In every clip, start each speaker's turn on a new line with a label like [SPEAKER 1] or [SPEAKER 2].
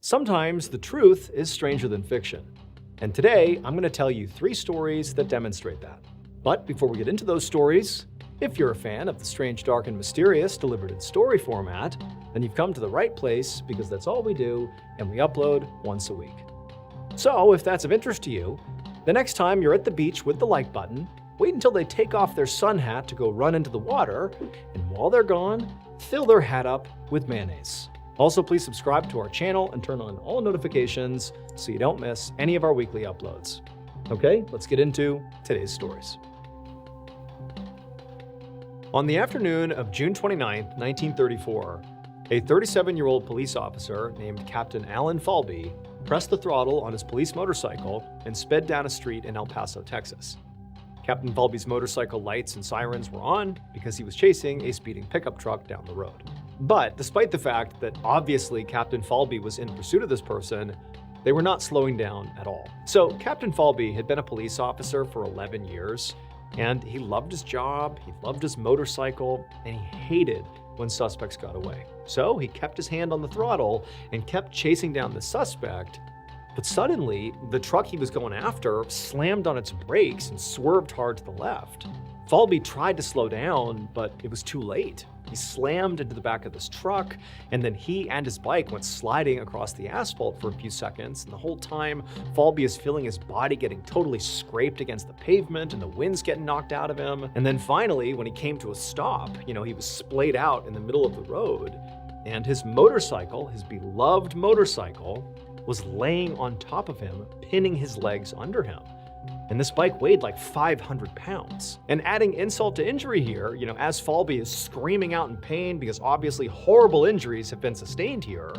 [SPEAKER 1] Sometimes the truth is stranger than fiction. And today, I'm going to tell you 3 stories that demonstrate that. But before we get into those stories, if you're a fan of the strange, dark, and mysterious delivered in story format, then you've come to the right place because that's all we do, and we upload once a week. So if that's of interest to you, the next time you're at the beach with the like button, wait until they take off their sun hat to go run into the water, and while they're gone, fill their hat up with mayonnaise. Also, please subscribe to our channel and turn on all notifications so you don't miss any of our weekly uploads. Okay, let's get into today's stories. On the afternoon of June 29, 1934, a 37-year-old police officer named Captain Alan Falby pressed the throttle on his police motorcycle and sped down a street in El Paso, Texas. Captain Falby's motorcycle lights and sirens were on because he was chasing a speeding pickup truck down the road. But despite the fact that obviously Captain Falby was in pursuit of this person, they were not slowing down at all. So Captain Falby had been a police officer for 11 years, and he loved his job, he loved his motorcycle, and he hated when suspects got away. So he kept his hand on the throttle and kept chasing down the suspect. But suddenly, the truck he was going after slammed on its brakes and swerved hard to the left. Falby tried to slow down, but it was too late. He slammed into the back of this truck, and then he and his bike went sliding across the asphalt for a few seconds, and the whole time, Falby is feeling his body getting totally scraped against the pavement, and the wind's getting knocked out of him. And then finally, when he came to a stop, he was splayed out in the middle of the road, and his motorcycle, his beloved motorcycle, was laying on top of him, pinning his legs under him. And this bike weighed like 500 pounds. And adding insult to injury here, as Falby is screaming out in pain because obviously horrible injuries have been sustained here,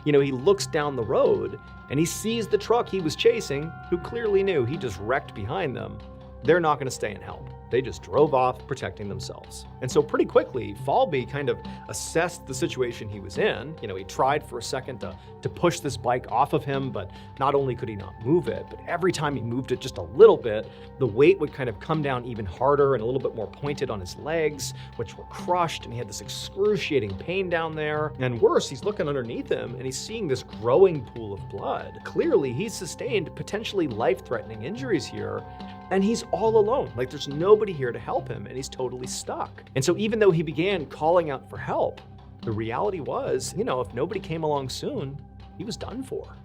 [SPEAKER 1] he looks down the road and he sees the truck he was chasing, who clearly knew he just wrecked behind them. They're not going to stay and help. They just drove off protecting themselves. And so pretty quickly, Falby kind of assessed the situation he was in. He tried for a second to push this bike off of him, but not only could he not move it, but every time he moved it just a little bit, the weight would kind of come down even harder and a little bit more pointed on his legs, which were crushed, and he had this excruciating pain down there. And worse, he's looking underneath him and he's seeing this growing pool of blood. Clearly, he's sustained potentially life-threatening injuries here, and he's all alone. Like, there's nobody here to help him, and he's totally stuck. And so even though he began calling out for help, the reality was, if nobody came along soon, he was done for.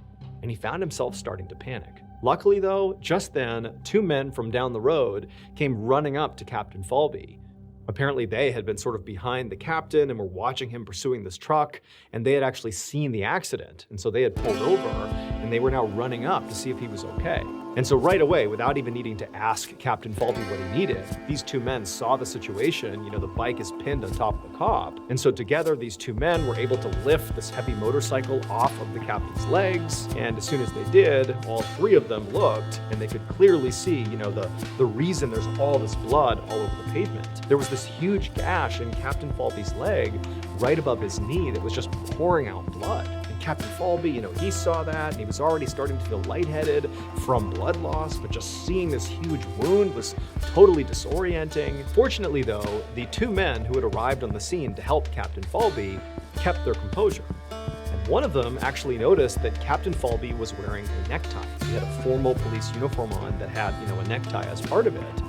[SPEAKER 1] And he found himself starting to panic. Luckily though, just then, 2 men from down the road came running up to Captain Falby. Apparently they had been sort of behind the captain and were watching him pursuing this truck, and they had actually seen the accident. And so they had pulled over, and they were now running up to see if he was okay. And so right away, without even needing to ask Captain Falby what he needed, these 2 men saw the situation. The bike is pinned on top of the cop. And so together, these 2 men were able to lift this heavy motorcycle off of the captain's legs. And as soon as they did, all 3 of them looked, and they could clearly see, the reason there's all this blood all over the pavement. There was this huge gash in Captain Falby's leg right above his knee that was just pouring out blood. Captain Falby, he saw that, and he was already starting to feel lightheaded from blood loss, but just seeing this huge wound was totally disorienting. Fortunately though, the 2 men who had arrived on the scene to help Captain Falby kept their composure. And one of them actually noticed that Captain Falby was wearing a necktie. He had a formal police uniform on that had, a necktie as part of it.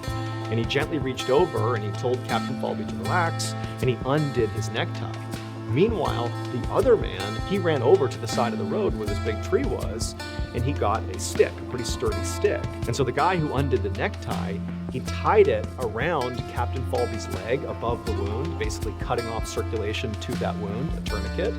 [SPEAKER 1] And he gently reached over and he told Captain Falby to relax, and he undid his necktie. Meanwhile, the other man, he ran over to the side of the road where this big tree was, and he got a stick, a pretty sturdy stick. And so the guy who undid the necktie, he tied it around Captain Falby's leg above the wound, basically cutting off circulation to that wound, a tourniquet.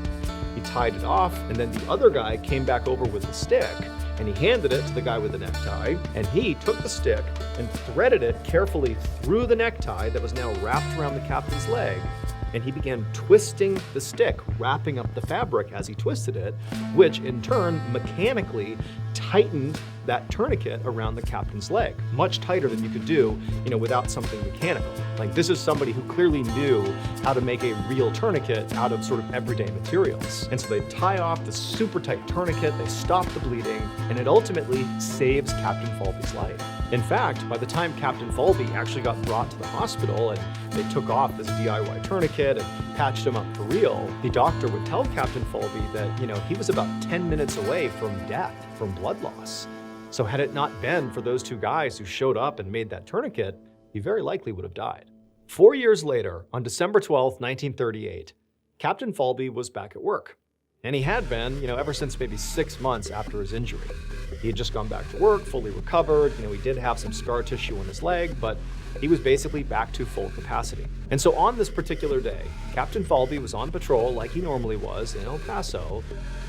[SPEAKER 1] He tied it off, and then the other guy came back over with the stick, and he handed it to the guy with the necktie, and he took the stick and threaded it carefully through the necktie that was now wrapped around the captain's leg. And he began twisting the stick, wrapping up the fabric as he twisted it, which in turn mechanically tightened that tourniquet around the captain's leg, much tighter than you could do, without something mechanical. Like, this is somebody who clearly knew how to make a real tourniquet out of sort of everyday materials. And so they tie off the super tight tourniquet, they stop the bleeding, and it ultimately saves Captain Falby's life. In fact, by the time Captain Falby actually got brought to the hospital and they took off this DIY tourniquet and patched him up for real, the doctor would tell Captain Falby that, he was about 10 minutes away from death from blood loss. So had it not been for those two guys who showed up and made that tourniquet, he very likely would have died. 4 years later, on December 12th, 1938, Captain Falby was back at work. And he had been, ever since maybe 6 months after his injury. He had just gone back to work, fully recovered. He did have some scar tissue on his leg, but he was basically back to full capacity. And so on this particular day, Captain Falby was on patrol like he normally was in El Paso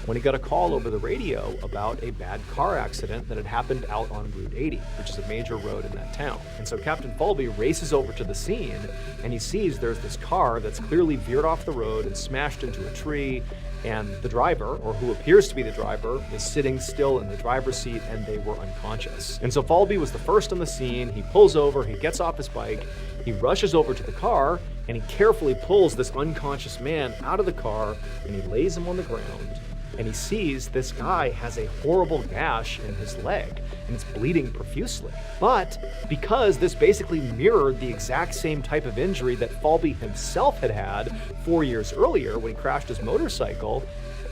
[SPEAKER 1] when he got a call over the radio about a bad car accident that had happened out on Route 80, which is a major road in that town. And so Captain Falby races over to the scene and he sees there's this car that's clearly veered off the road and smashed into a tree. And the driver, or who appears to be the driver, is sitting still in the driver's seat and they were unconscious. And so Falby was the first on the scene. He pulls over, he gets off his bike, he rushes over to the car, and he carefully pulls this unconscious man out of the car and he lays him on the ground. And he sees this guy has a horrible gash in his leg and it's bleeding profusely. But because this basically mirrored the exact same type of injury that Falby himself had had 4 years earlier when he crashed his motorcycle,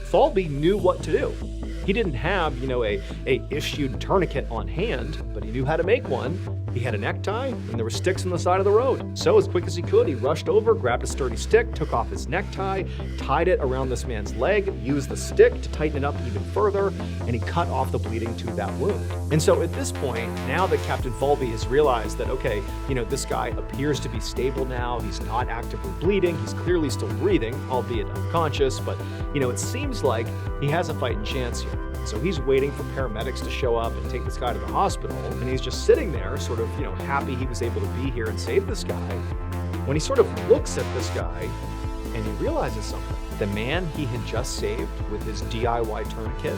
[SPEAKER 1] Falby knew what to do. He didn't have, a issued tourniquet on hand, but he knew how to make one. He had a necktie, and there were sticks on the side of the road. So as quick as he could, he rushed over, grabbed a sturdy stick, took off his necktie, tied it around this man's leg, used the stick to tighten it up even further, and he cut off the bleeding to that wound. And so at this point, now that Captain Falby has realized that, okay, this guy appears to be stable now, he's not actively bleeding, he's clearly still breathing, albeit unconscious, but, it seems like he has a fighting chance here. So he's waiting for paramedics to show up and take this guy to the hospital, and he's just sitting there sort of, happy he was able to be here and save this guy, when he sort of looks at this guy and he realizes something. The man he had just saved with his DIY tourniquet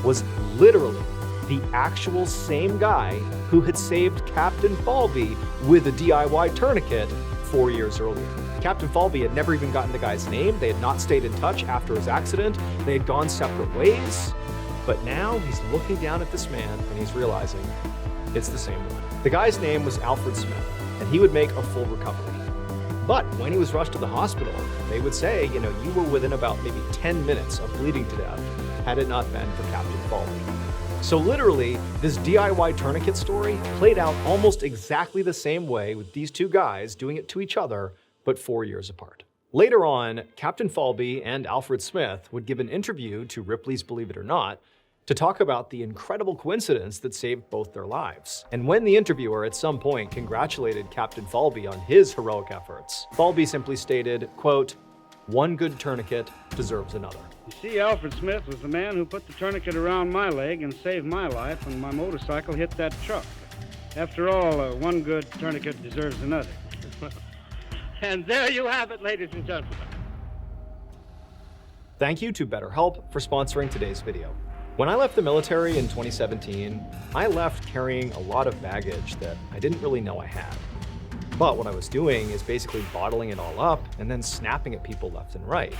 [SPEAKER 1] was literally the actual same guy who had saved Captain Falby with a DIY tourniquet 4 years earlier. Captain Falby had never even gotten the guy's name. They had not stayed in touch after his accident. They had gone separate ways. But now he's looking down at this man and he's realizing it's the same one. The guy's name was Alfred Smith, and he would make a full recovery. But when he was rushed to the hospital, they would say, you were within about maybe 10 minutes of bleeding to death had it not been for Captain Falby. So literally, this DIY tourniquet story played out almost exactly the same way with these two guys doing it to each other, but 4 years apart. Later on, Captain Falby and Alfred Smith would give an interview to Ripley's Believe It or Not to talk about the incredible coincidence that saved both their lives. And when the interviewer at some point congratulated Captain Falby on his heroic efforts, Falby simply stated, quote, "One good tourniquet deserves another."
[SPEAKER 2] You see, Alfred Smith was the man who put the tourniquet around my leg and saved my life when my motorcycle hit that truck. After all, one good tourniquet deserves another. And there you have it, ladies and gentlemen.
[SPEAKER 1] Thank you to BetterHelp for sponsoring today's video. When I left the military in 2017, I left carrying a lot of baggage that I didn't really know I had. But what I was doing is basically bottling it all up and then snapping at people left and right.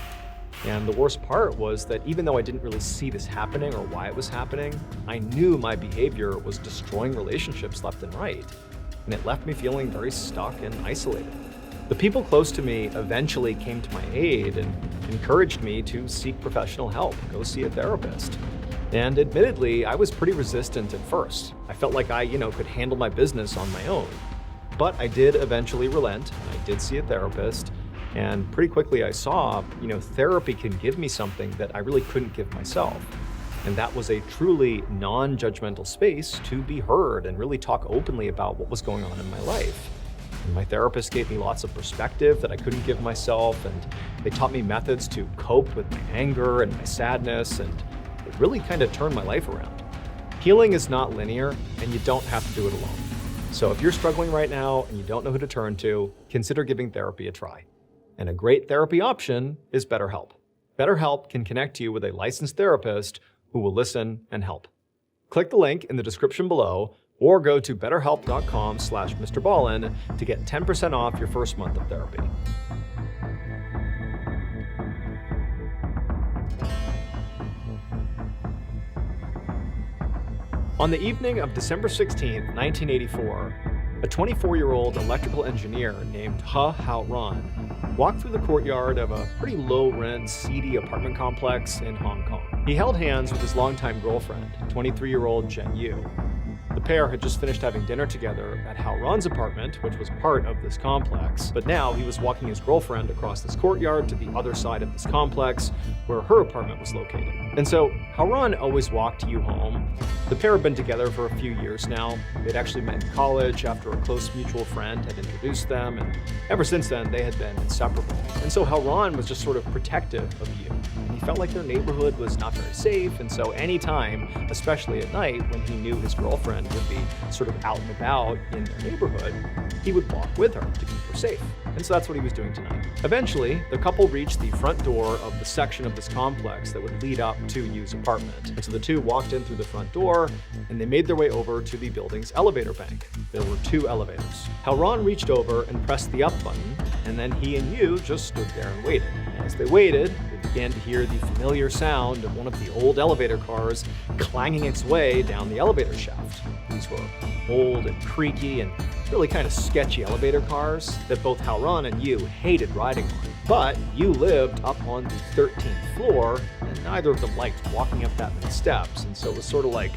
[SPEAKER 1] And the worst part was that even though I didn't really see this happening or why it was happening, I knew my behavior was destroying relationships left and right. And it left me feeling very stuck and isolated. The people close to me eventually came to my aid and encouraged me to seek professional help, go see a therapist. And admittedly, I was pretty resistant at first. I felt like I, could handle my business on my own. But I did eventually relent. I did see a therapist. And pretty quickly I saw, therapy can give me something that I really couldn't give myself. And that was a truly non-judgmental space to be heard and really talk openly about what was going on in my life. And my therapist gave me lots of perspective that I couldn't give myself, and they taught me methods to cope with my anger and my sadness, and it really kind of turned my life around. Healing is not linear, and you don't have to do it alone. So if you're struggling right now and you don't know who to turn to, consider giving therapy a try. And a great therapy option is BetterHelp. BetterHelp can connect you with a licensed therapist who will listen and help. Click the link in the description below or go to betterhelp.com/MrBallen to get 10% off your first month of therapy. On the evening of December 16, 1984, a 24-year-old electrical engineer named Hao Ran walked through the courtyard of a pretty low-rent, seedy apartment complex in Hong Kong. He held hands with his longtime girlfriend, 23-year-old Jen Yu. The pair had just finished having dinner together at Hao Ran's apartment, which was part of this complex, but now he was walking his girlfriend across this courtyard to the other side of this complex, where her apartment was located. And so Hao Ran always walked Yu home. The pair had been together for a few years now. They'd actually met in college after a close mutual friend had introduced them, and ever since then they had been inseparable. And so Hao Ran was just sort of protective of Yu. And he felt like their neighborhood was not very safe, and so anytime, especially at night, when he knew his girlfriend would be sort of out and about in their neighborhood, he would walk with her to keep her safe. And so that's what he was doing tonight. Eventually, the couple reached the front door of the section of this complex that would lead up to Yu's apartment. And so the two walked in through the front door, and they made their way over to the building's elevator bank. There were 2 elevators. Hao Ran reached over and pressed the up button, and then he and Yu just stood there and waited. As they waited, they began to hear the familiar sound of one of the old elevator cars clanging its way down the elevator shaft. These were old and creaky and really kind of sketchy elevator cars that both Hao Ran and Yu hated riding on. But Yu lived up on the 13th floor, and neither of them liked walking up that many steps, and so it was sort of like,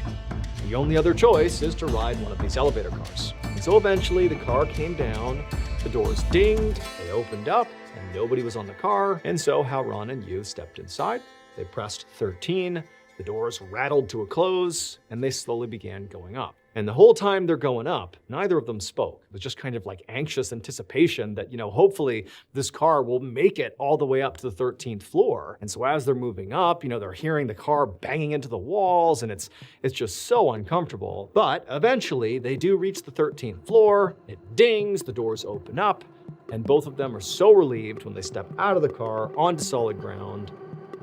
[SPEAKER 1] the only other choice is to ride one of these elevator cars. And so eventually the car came down, the doors dinged, they opened up, and nobody was on the car, and so Hao Ran and Yu stepped inside. They pressed 13, the doors rattled to a close, and they slowly began going up. And the whole time they're going up, neither of them spoke. It was just kind of like anxious anticipation that, hopefully this car will make it all the way up to the 13th floor. And so as they're moving up, they're hearing the car banging into the walls, and it's just so uncomfortable. But eventually they do reach the 13th floor, it dings, the doors open up, and both of them are so relieved when they step out of the car onto solid ground.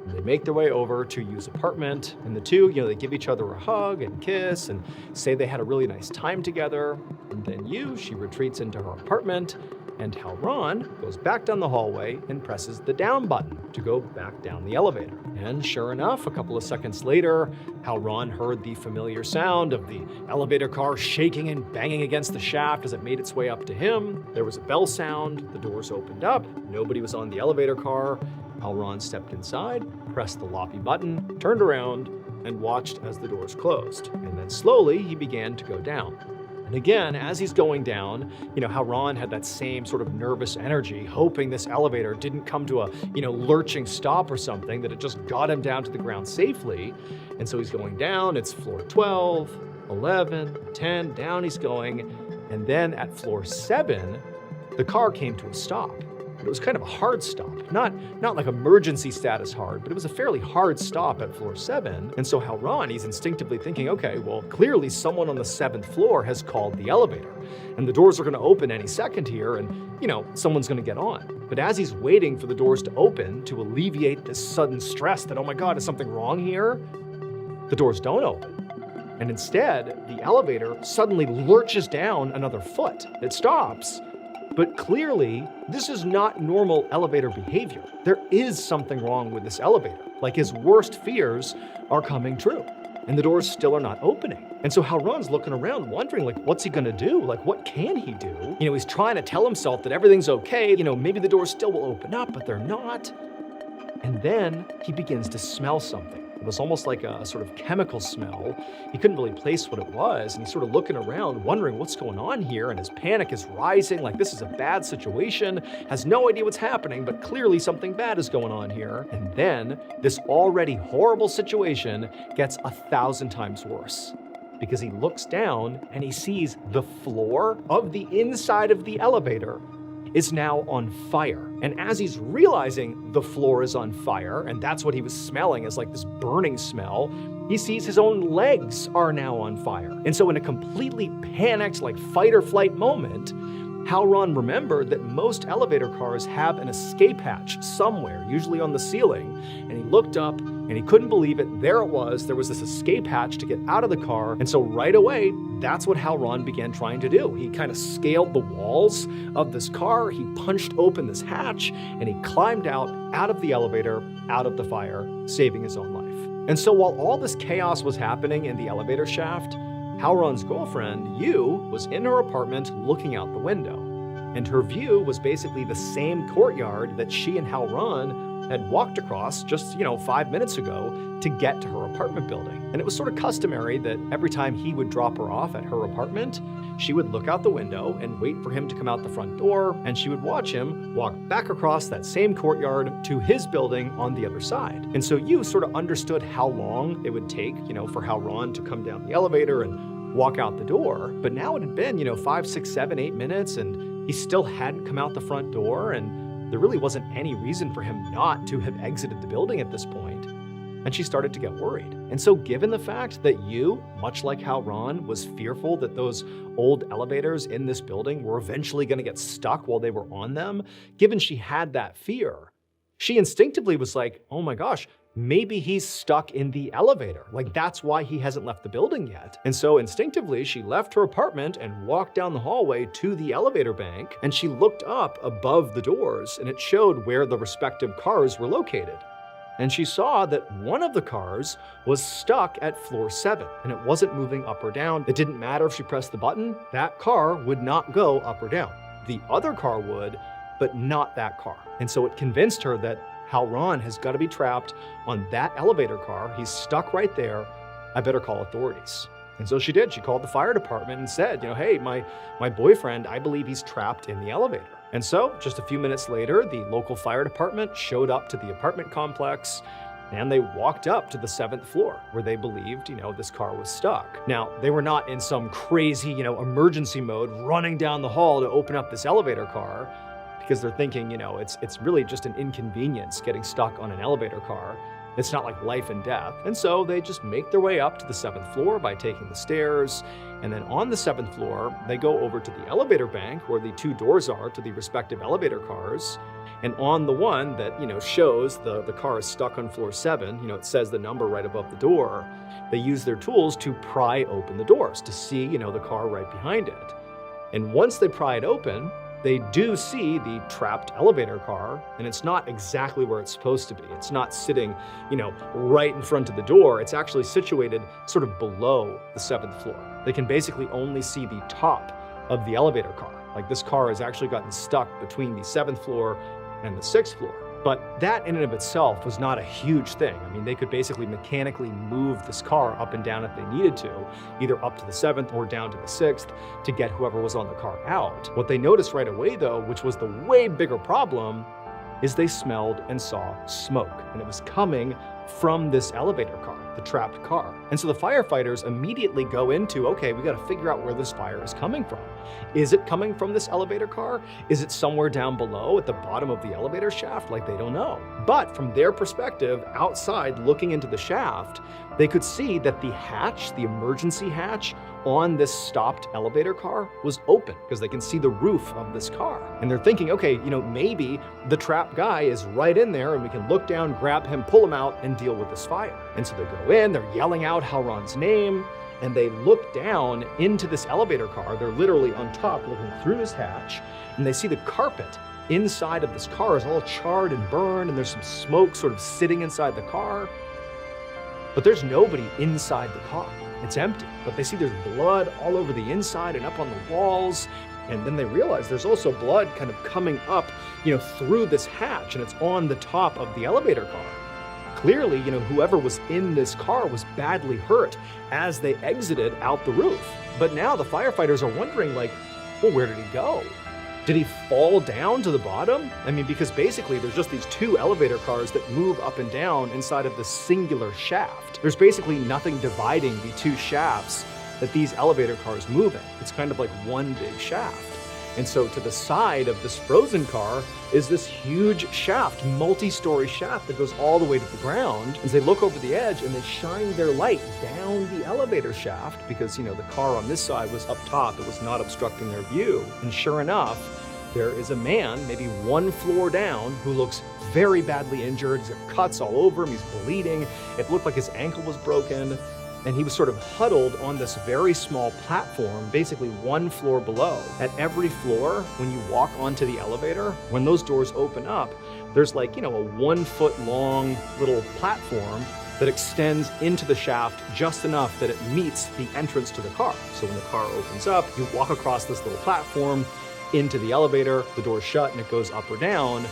[SPEAKER 1] They make their way over to Yu's apartment, and the two, they give each other a hug and kiss and say they had a really nice time together. And then Yu, she retreats into her apartment, and Hao Ran goes back down the hallway and presses the down button to go back down the elevator. And sure enough, a couple of seconds later, Hao Ran heard the familiar sound of the elevator car shaking and banging against the shaft as it made its way up to him. There was a bell sound, the doors opened up, nobody was on the elevator car. Hao Ran stepped inside, pressed the loppy button, turned around, and watched as the doors closed. And then slowly, he began to go down. And again, as he's going down, Hao Ran had that same sort of nervous energy, hoping this elevator didn't come to a, lurching stop or something, that it just got him down to the ground safely. And so he's going down, it's floor 12, 11, 10, down he's going. And then at floor 7, the car came to a stop. It was kind of a hard stop, not like emergency status hard, but it was a fairly hard stop at floor 7. And so Hao Ran, he's instinctively thinking, okay, well, clearly someone on the 7th floor has called the elevator, and the doors are going to open any second here, and, someone's going to get on. But as he's waiting for the doors to open to alleviate this sudden stress that, oh my God, is something wrong here? The doors don't open. And instead, the elevator suddenly lurches down another foot. It stops. But clearly, this is not normal elevator behavior. There is something wrong with this elevator. Like his worst fears are coming true. And the doors still are not opening. And so Hao Ran's looking around wondering, what's he gonna do? What can he do? He's trying to tell himself that everything's okay. Maybe the doors still will open up, but they're not. And then he begins to smell something. It was almost like a sort of chemical smell. He couldn't really place what it was, and he's sort of looking around, wondering what's going on here, and his panic is rising, like this is a bad situation, has no idea what's happening, but clearly something bad is going on here. And then this already horrible situation gets 1,000 times worse, because he looks down and he sees the floor of the inside of the elevator is now on fire. And as he's realizing the floor is on fire, and that's what he was smelling, is like this burning smell, he sees his own legs are now on fire. And so in a completely panicked, fight or flight moment, Halron remembered that most elevator cars have an escape hatch somewhere, usually on the ceiling, and he looked up and he couldn't believe it. There it was. There was this escape hatch to get out of the car. And so right away, that's what Halron began trying to do. He kind of scaled the walls of this car. He punched open this hatch and he climbed out of the elevator, out of the fire, saving his own life. And so while all this chaos was happening in the elevator shaft, Halron's girlfriend, Yu, was in her apartment looking out the window. And her view was basically the same courtyard that she and Halron had walked across just, 5 minutes ago to get to her apartment building. And it was sort of customary that every time he would drop her off at her apartment, she would look out the window and wait for him to come out the front door, and she would watch him walk back across that same courtyard to his building on the other side. And so you sort of understood how long it would take, for Halron to come down the elevator and walk out the door. But now it had been, 5, 6, 7, 8 minutes, and he still hadn't come out the front door, and there really wasn't any reason for him not to have exited the building at this point. And she started to get worried. And so given the fact that Yu, much like Halron, was fearful that those old elevators in this building were eventually going to get stuck while they were on them, given she had that fear, she instinctively was like, oh my gosh, maybe he's stuck in the elevator. Like, that's why he hasn't left the building yet. And so instinctively, she left her apartment and walked down the hallway to the elevator bank, and she looked up above the doors, and it showed where the respective cars were located. And she saw that one of the cars was stuck at floor 7, and it wasn't moving up or down. It didn't matter if she pressed the button, that car would not go up or down. The other car would, but not that car. And so it convinced her that Halron has got to be trapped on that elevator car. He's stuck right there. I better call authorities. And so she did. She called the fire department and said, hey, my boyfriend, I believe he's trapped in the elevator. And so just a few minutes later, the local fire department showed up to the apartment complex, and they walked up to the 7th floor where they believed, this car was stuck. Now, they were not in some crazy, emergency mode running down the hall to open up this elevator car, because they're thinking, it's really just an inconvenience getting stuck on an elevator car. It's not like life and death. And so they just make their way up to the 7th floor by taking the stairs. And then on the 7th floor, they go over to the elevator bank where the 2 doors are to the respective elevator cars. And on the one that, shows the car is stuck on floor 7, it says the number right above the door, they use their tools to pry open the doors to see, the car right behind it. And once they pry it open, they do see the trapped elevator car, and it's not exactly where it's supposed to be. It's not sitting, right in front of the door. It's actually situated sort of below the 7th floor. They can basically only see the top of the elevator car. Like, this car has actually gotten stuck between the 7th floor and the 6th floor. But that in and of itself was not a huge thing. I mean, they could basically mechanically move this car up and down if they needed to, either up to the 7th or down to the 6th to get whoever was on the car out. What they noticed right away, though, which was the way bigger problem, is they smelled and saw smoke, and it was coming from this elevator car, the trapped car. And so the firefighters immediately go into, okay, we got to figure out where this fire is coming from. Is it coming from this elevator car? Is it somewhere down below at the bottom of the elevator shaft? Like, they don't know. But from their perspective, outside looking into the shaft, they could see that the hatch, the emergency hatch on this stopped elevator car was open because they can see the roof of this car. And they're thinking, okay, maybe the trapped guy is right in there and we can look down, grab him, pull him out, and deal with this fire. And so they go in, they're yelling out Halron's name, and they look down into this elevator car. They're literally on top looking through this hatch, and they see the carpet inside of this car is all charred and burned, and there's some smoke sort of sitting inside the car. But there's nobody inside the car. It's empty. But they see there's blood all over the inside and up on the walls. And then they realize there's also blood kind of coming up, through this hatch, and it's on the top of the elevator car. Clearly, whoever was in this car was badly hurt as they exited out the roof. But now the firefighters are wondering, well, where did he go? Did he fall down to the bottom? I mean, because basically there's just these 2 elevator cars that move up and down inside of this singular shaft. There's basically nothing dividing the 2 shafts that these elevator cars move in. It's kind of like one big shaft. And so to the side of this frozen car is this huge shaft, multi-story shaft that goes all the way to the ground. As they look over the edge and they shine their light down the elevator shaft because, the car on this side was up top. It was not obstructing their view. And sure enough, there is a man, maybe one floor down, who looks very badly injured. He's got cuts all over him. He's bleeding. It looked like his ankle was broken. And he was sort of huddled on this very small platform, basically one floor below. At every floor, when you walk onto the elevator, when those doors open up, there's like, a 1 foot long little platform that extends into the shaft just enough that it meets the entrance to the car. So when the car opens up, you walk across this little platform into the elevator, the door's shut and it goes up or down.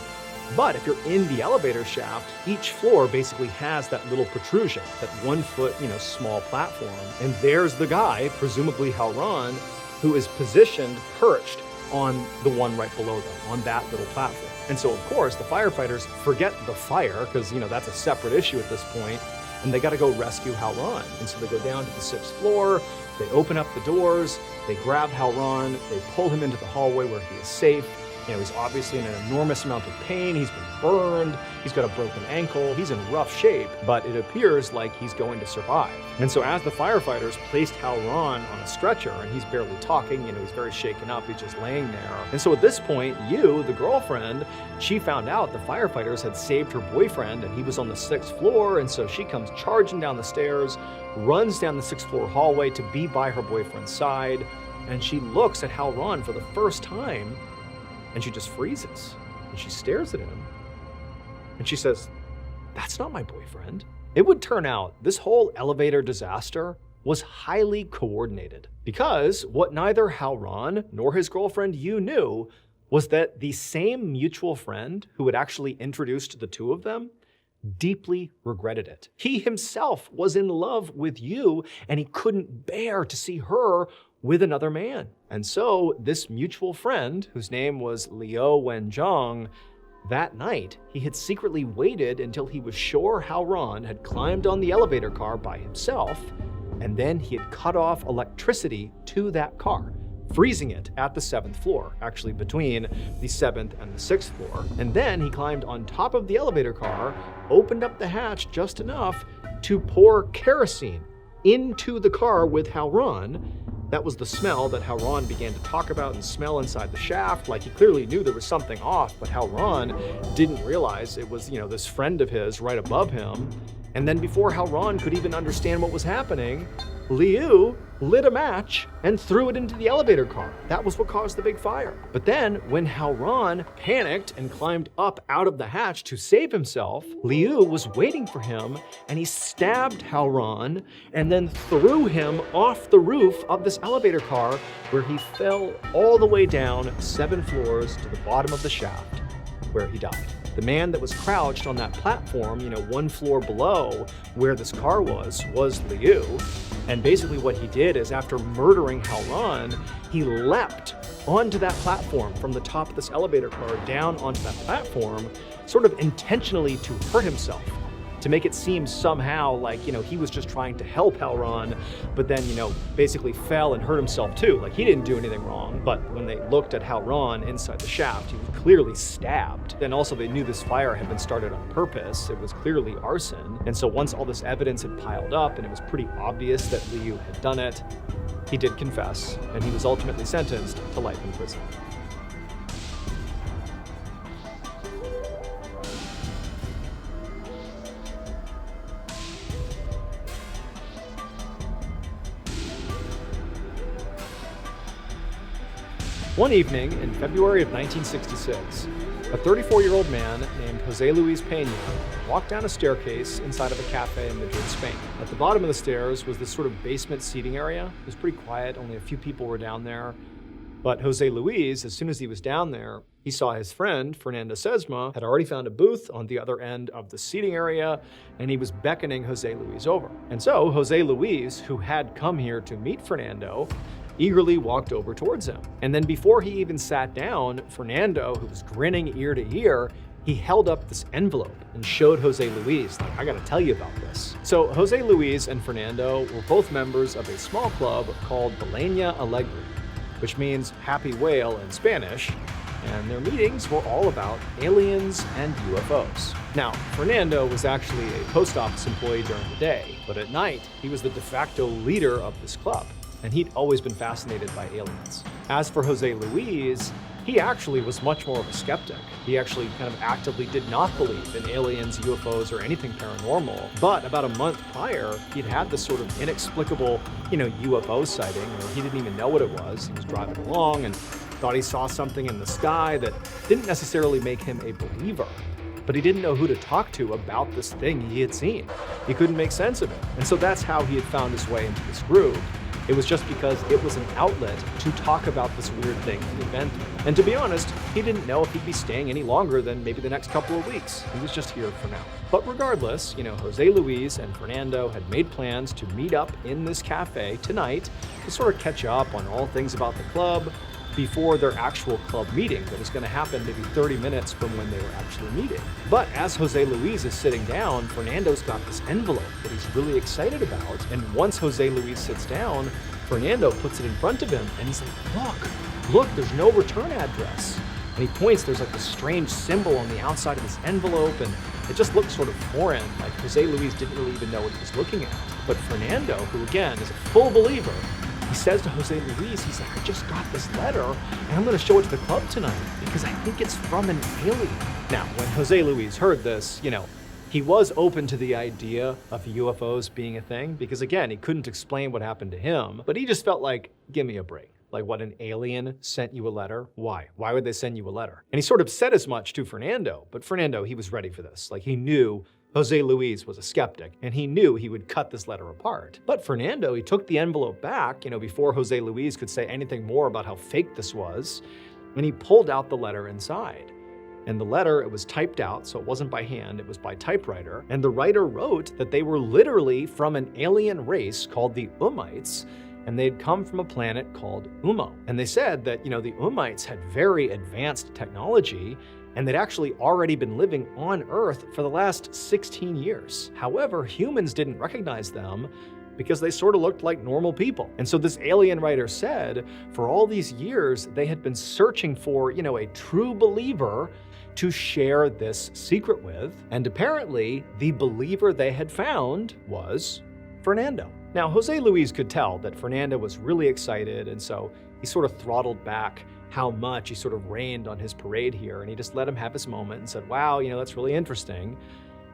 [SPEAKER 1] But if you're in the elevator shaft, each floor basically has that little protrusion, that 1 foot, small platform. And there's the guy, presumably Halron, who is positioned, perched on the one right below them, on that little platform. And so, of course, the firefighters forget the fire, because, that's a separate issue at this point, and they got to go rescue Halron. And so they go down to the 6th floor, they open up the doors, they grab Halron, they pull him into the hallway where he is safe. He's obviously in an enormous amount of pain. He's been burned. He's got a broken ankle. He's in rough shape, but it appears like he's going to survive. And so as the firefighters placed Halron on a stretcher, and he's barely talking, he's very shaken up. He's just laying there. And so at this point, the girlfriend, she found out the firefighters had saved her boyfriend, and he was on the 6th floor. And so she comes charging down the stairs, runs down the 6th floor hallway to be by her boyfriend's side. And she looks at Halron for the first time, and she just freezes, and she stares at him, and she says, "That's not my boyfriend." It would turn out this whole elevator disaster was highly coordinated, because what neither Halron nor his girlfriend Yu knew was that the same mutual friend who had actually introduced the two of them deeply regretted it. He himself was in love with Yu, and he couldn't bear to see her with another man. And so this mutual friend, whose name was Liu Wenjong, that night, he had secretly waited until he was sure Halron had climbed on the elevator car by himself, and then he had cut off electricity to that car, freezing it at the 7th floor, actually between the 7th and the 6th floor. And then he climbed on top of the elevator car, opened up the hatch just enough to pour kerosene into the car with Halron. That was the smell that Halron began to talk about and smell inside the shaft. Like, he clearly knew there was something off, but Halron didn't realize it was, this friend of his right above him. And then before Halron could even understand what was happening, Liu lit a match and threw it into the elevator car. That was what caused the big fire. But then, when Halron panicked and climbed up out of the hatch to save himself, Liu was waiting for him, and he stabbed Halron and then threw him off the roof of this elevator car, where he fell all the way down 7 floors to the bottom of the shaft, where he died. The man that was crouched on that platform, 1 floor below where this car was Liu. And basically what he did is, after murdering Halron, he leapt onto that platform from the top of this elevator car down onto that platform, sort of intentionally to hurt himself, to make it seem somehow like, he was just trying to help Halron, but then, basically fell and hurt himself too. Like, he didn't do anything wrong, but when they looked at Halron inside the shaft, he was clearly stabbed. And also they knew this fire had been started on purpose. It was clearly arson. And so once all this evidence had piled up and it was pretty obvious that Liu had done it, he did confess, and he was ultimately sentenced to life in prison. One evening in February of 1966, a 34-year-old man named Jose Luis Peña walked down a staircase inside of a cafe in Madrid, Spain. At the bottom of the stairs was this sort of basement seating area. It was pretty quiet, only a few people were down there. But Jose Luis, as soon as he was down there, he saw his friend, Fernando Sesma, had already found a booth on the other end of the seating area, and he was beckoning Jose Luis over. And so Jose Luis, who had come here to meet Fernando, eagerly walked over towards him. And then before he even sat down, Fernando, who was grinning ear to ear, he held up this envelope and showed Jose Luis, like, "I gotta tell you about this." So Jose Luis and Fernando were both members of a small club called Balenya Alegre, which means happy whale in Spanish, and their meetings were all about aliens and UFOs. Now, Fernando was actually a post office employee during the day, but at night, he was the de facto leader of this club, and he'd always been fascinated by aliens. As for Jose Luis, he actually was much more of a skeptic. He actually kind of actively did not believe in aliens, UFOs, or anything paranormal. But about a month prior, he'd had this sort of inexplicable, UFO sighting, or he didn't even know what it was. He was driving along and thought he saw something in the sky that didn't necessarily make him a believer. But he didn't know who to talk to about this thing he had seen. He couldn't make sense of it. And so that's how he had found his way into this group. It was just because it was an outlet to talk about this weird thing he had been through. And to be honest, he didn't know if he'd be staying any longer than maybe the next couple of weeks. He was just here for now. But regardless, Jose Luis and Fernando had made plans to meet up in this cafe tonight to sort of catch up on all things about the club before their actual club meeting that was going to happen maybe 30 minutes from when they were actually meeting. But as Jose Luis is sitting down, Fernando's got this envelope that he's really excited about. And once Jose Luis sits down, Fernando puts it in front of him and he's like, look, there's no return address. And he points, there's like this strange symbol on the outside of this envelope, and it just looks sort of foreign, like Jose Luis didn't really even know what he was looking at. But Fernando, who again is a full believer, he says to Jose Luis, he's like, I just got this letter and I'm going to show it to the club tonight because I think it's from an alien. Now, when Jose Luis heard this, he was open to the idea of UFOs being a thing because, again, he couldn't explain what happened to him, but he just felt like, give me a break. Like, what, an alien sent you a letter? Why? Why would they send you a letter? And he sort of said as much to Fernando, but Fernando, he was ready for this. Like, he knew Jose Luis was a skeptic, and he knew he would cut this letter apart. But Fernando, he took the envelope back, before Jose Luis could say anything more about how fake this was, and he pulled out the letter inside. And the letter, it was typed out, so it wasn't by hand, it was by typewriter, and the writer wrote that they were literally from an alien race called the Umites, and they'd come from a planet called Umo. And they said that, the Umites had very advanced technology, and they'd actually already been living on Earth for the last 16 years. However, humans didn't recognize them because they sort of looked like normal people. And so this alien writer said, for all these years, they had been searching for, a true believer to share this secret with. And apparently, the believer they had found was Fernando. Now, Jose Luis could tell that Fernando was really excited, and so he sort of throttled back how much he sort of rained on his parade here, and he just let him have his moment and said, wow, that's really interesting.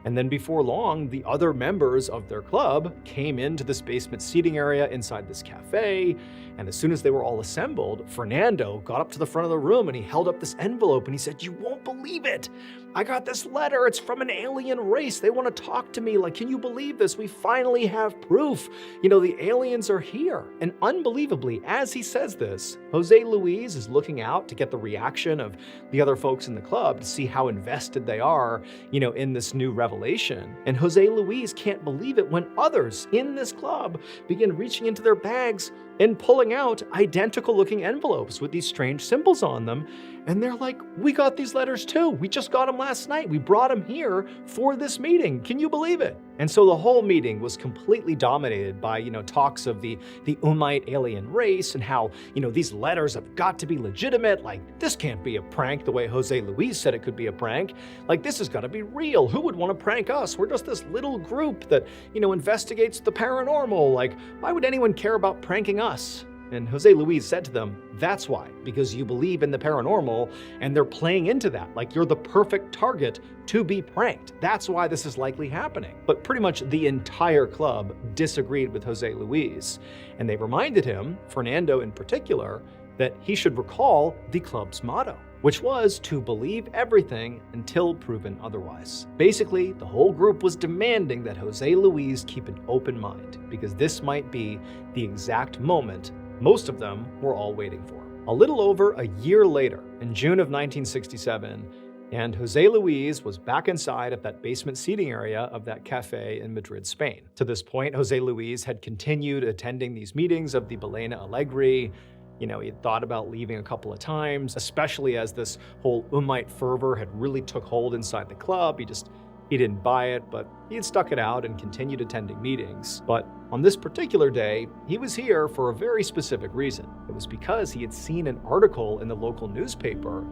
[SPEAKER 1] And then before long, the other members of their club came into this basement seating area inside this cafe, and as soon as they were all assembled, Fernando got up to the front of the room and he held up this envelope and he said, you won't believe it. I got this letter. It's from an alien race. They want to talk to me. Like, can you believe this? We finally have proof. The aliens are here. And unbelievably, as he says this, Jose Luis is looking out to get the reaction of the other folks in the club to see how invested they are, in this new revelation. And Jose Luis can't believe it when others in this club begin reaching into their bags and pulling out identical looking envelopes with these strange symbols on them. And they're like, we got these letters too. We just got them last night. We brought them here for this meeting. Can you believe it? And so the whole meeting was completely dominated by, talks of the Umite alien race and how, these letters have got to be legitimate. Like, this can't be a prank the way Jose Luis said it could be a prank. Like, this has got to be real. Who would want to prank us? We're just this little group that, investigates the paranormal. Like, why would anyone care about pranking us? And Jose Luis said to them, that's why, because you believe in the paranormal and they're playing into that. Like, you're the perfect target to be pranked. That's why this is likely happening. But pretty much the entire club disagreed with Jose Luis, and they reminded him, Fernando in particular, that he should recall the club's motto, which was to believe everything until proven otherwise. Basically, the whole group was demanding that Jose Luis keep an open mind, because this might be the exact moment most of them were all waiting for. A little over a year later, in June of 1967, and Jose Luis was back inside of that basement seating area of that cafe in Madrid, Spain. To this point, Jose Luis had continued attending these meetings of the Balena Alegre. He had thought about leaving a couple of times, especially as this whole Umite fervor had really took hold inside the club. He just He didn't buy it, but he had stuck it out and continued attending meetings. But on this particular day, he was here for a very specific reason. It was because he had seen an article in the local newspaper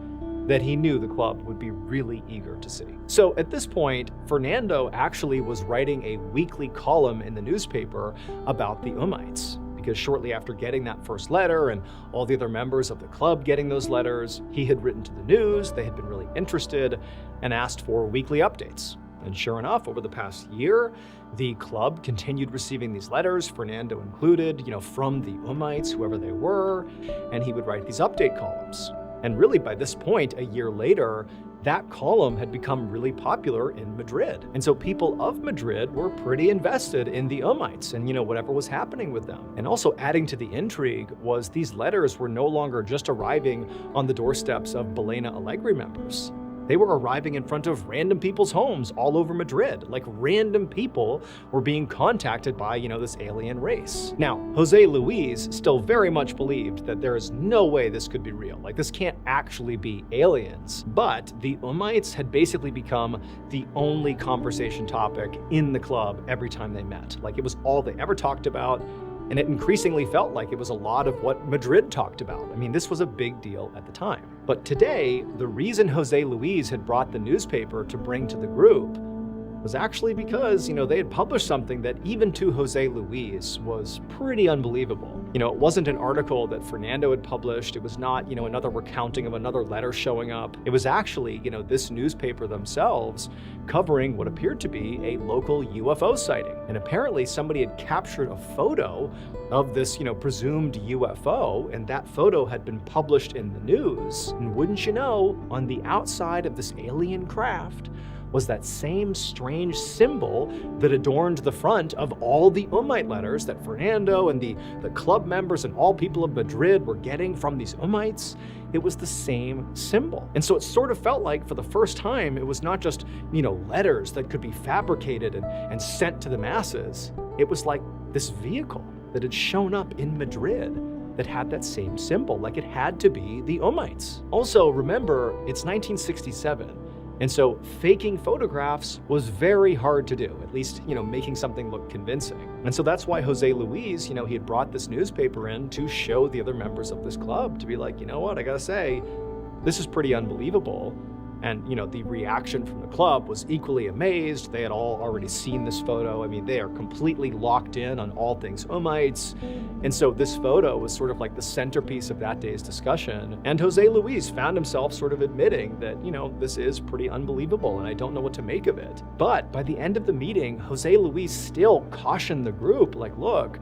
[SPEAKER 1] that he knew the club would be really eager to see. So at this point, Fernando actually was writing a weekly column in the newspaper about the Umites, because shortly after getting that first letter and all the other members of the club getting those letters, he had written to the news, they had been really interested, and asked for weekly updates. And sure enough, over the past year, the club continued receiving these letters, Fernando included, from the Umites, whoever they were, and he would write these update columns. And really by this point, a year later, that column had become really popular in Madrid. And so people of Madrid were pretty invested in the Umites and, whatever was happening with them. And also adding to the intrigue was these letters were no longer just arriving on the doorsteps of Baffling Allegri members. They were arriving in front of random people's homes all over Madrid. Like random people were being contacted by, this alien race. Now, Jose Luis still very much believed that there is no way this could be real. Like this can't actually be aliens. But the Umites had basically become the only conversation topic in the club every time they met. Like it was all they ever talked about. And it increasingly felt like it was a lot of what Madrid talked about. I mean, this was a big deal at the time. But today, the reason Jose Luis had brought the newspaper to bring to the group was actually because, they had published something that even to Jose Luis was pretty unbelievable. It wasn't an article that Fernando had published. It was not, another recounting of another letter showing up. It was actually, this newspaper themselves covering what appeared to be a local UFO sighting. And apparently somebody had captured a photo of this, presumed UFO, and that photo had been published in the news. And wouldn't you know, on the outside of this alien craft was that same strange symbol that adorned the front of all the Umite letters that Fernando and the club members and all people of Madrid were getting from these Umites. It was the same symbol. And so it sort of felt like for the first time, it was not just, letters that could be fabricated and sent to the masses. It was like this vehicle that had shown up in Madrid that had that same symbol, like it had to be the Umites. Also, remember, it's 1967. And so faking photographs was very hard to do, at least, making something look convincing. And so that's why Jose Luis, he had brought this newspaper in to show the other members of this club to be like, you know what, I gotta say, this is pretty unbelievable. And, the reaction from the club was equally amazed. They had all already seen this photo. I mean, they are completely locked in on all things Umites. And so this photo was sort of like the centerpiece of that day's discussion. And Jose Luis found himself sort of admitting that, this is pretty unbelievable and I don't know what to make of it. But by the end of the meeting, Jose Luis still cautioned the group, like, look,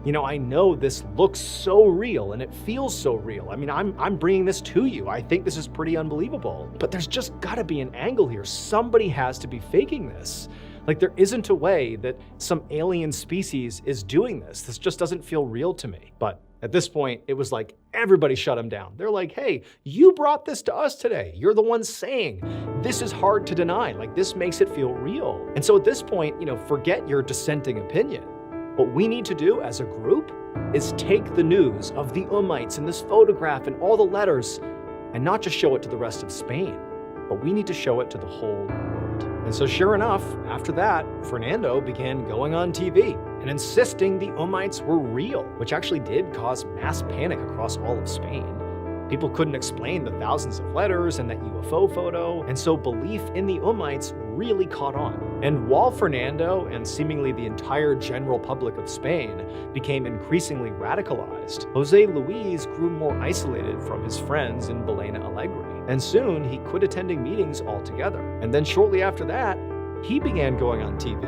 [SPEAKER 1] I know this looks so real and it feels so real. I mean, I'm bringing this to you. I think this is pretty unbelievable. But there's just gotta be an angle here. Somebody has to be faking this. Like there isn't a way that some alien species is doing this. This just doesn't feel real to me. But at this point, it was like everybody shut him down. They're like, hey, you brought this to us today. You're the one saying this is hard to deny. Like this makes it feel real. And so at this point, forget your dissenting opinion. What we need to do as a group is take the news of the Umites and this photograph and all the letters and not just show it to the rest of Spain, but we need to show it to the whole world. And so sure enough, after that, Fernando began going on TV and insisting the Umites were real, which actually did cause mass panic across all of Spain. People couldn't explain the thousands of letters and that UFO photo, and so belief in the Umites really caught on. And while Fernando and seemingly the entire general public of Spain became increasingly radicalized, Jose Luis grew more isolated from his friends in Baffling Allegri. And soon he quit attending meetings altogether. And then shortly after that, he began going on TV,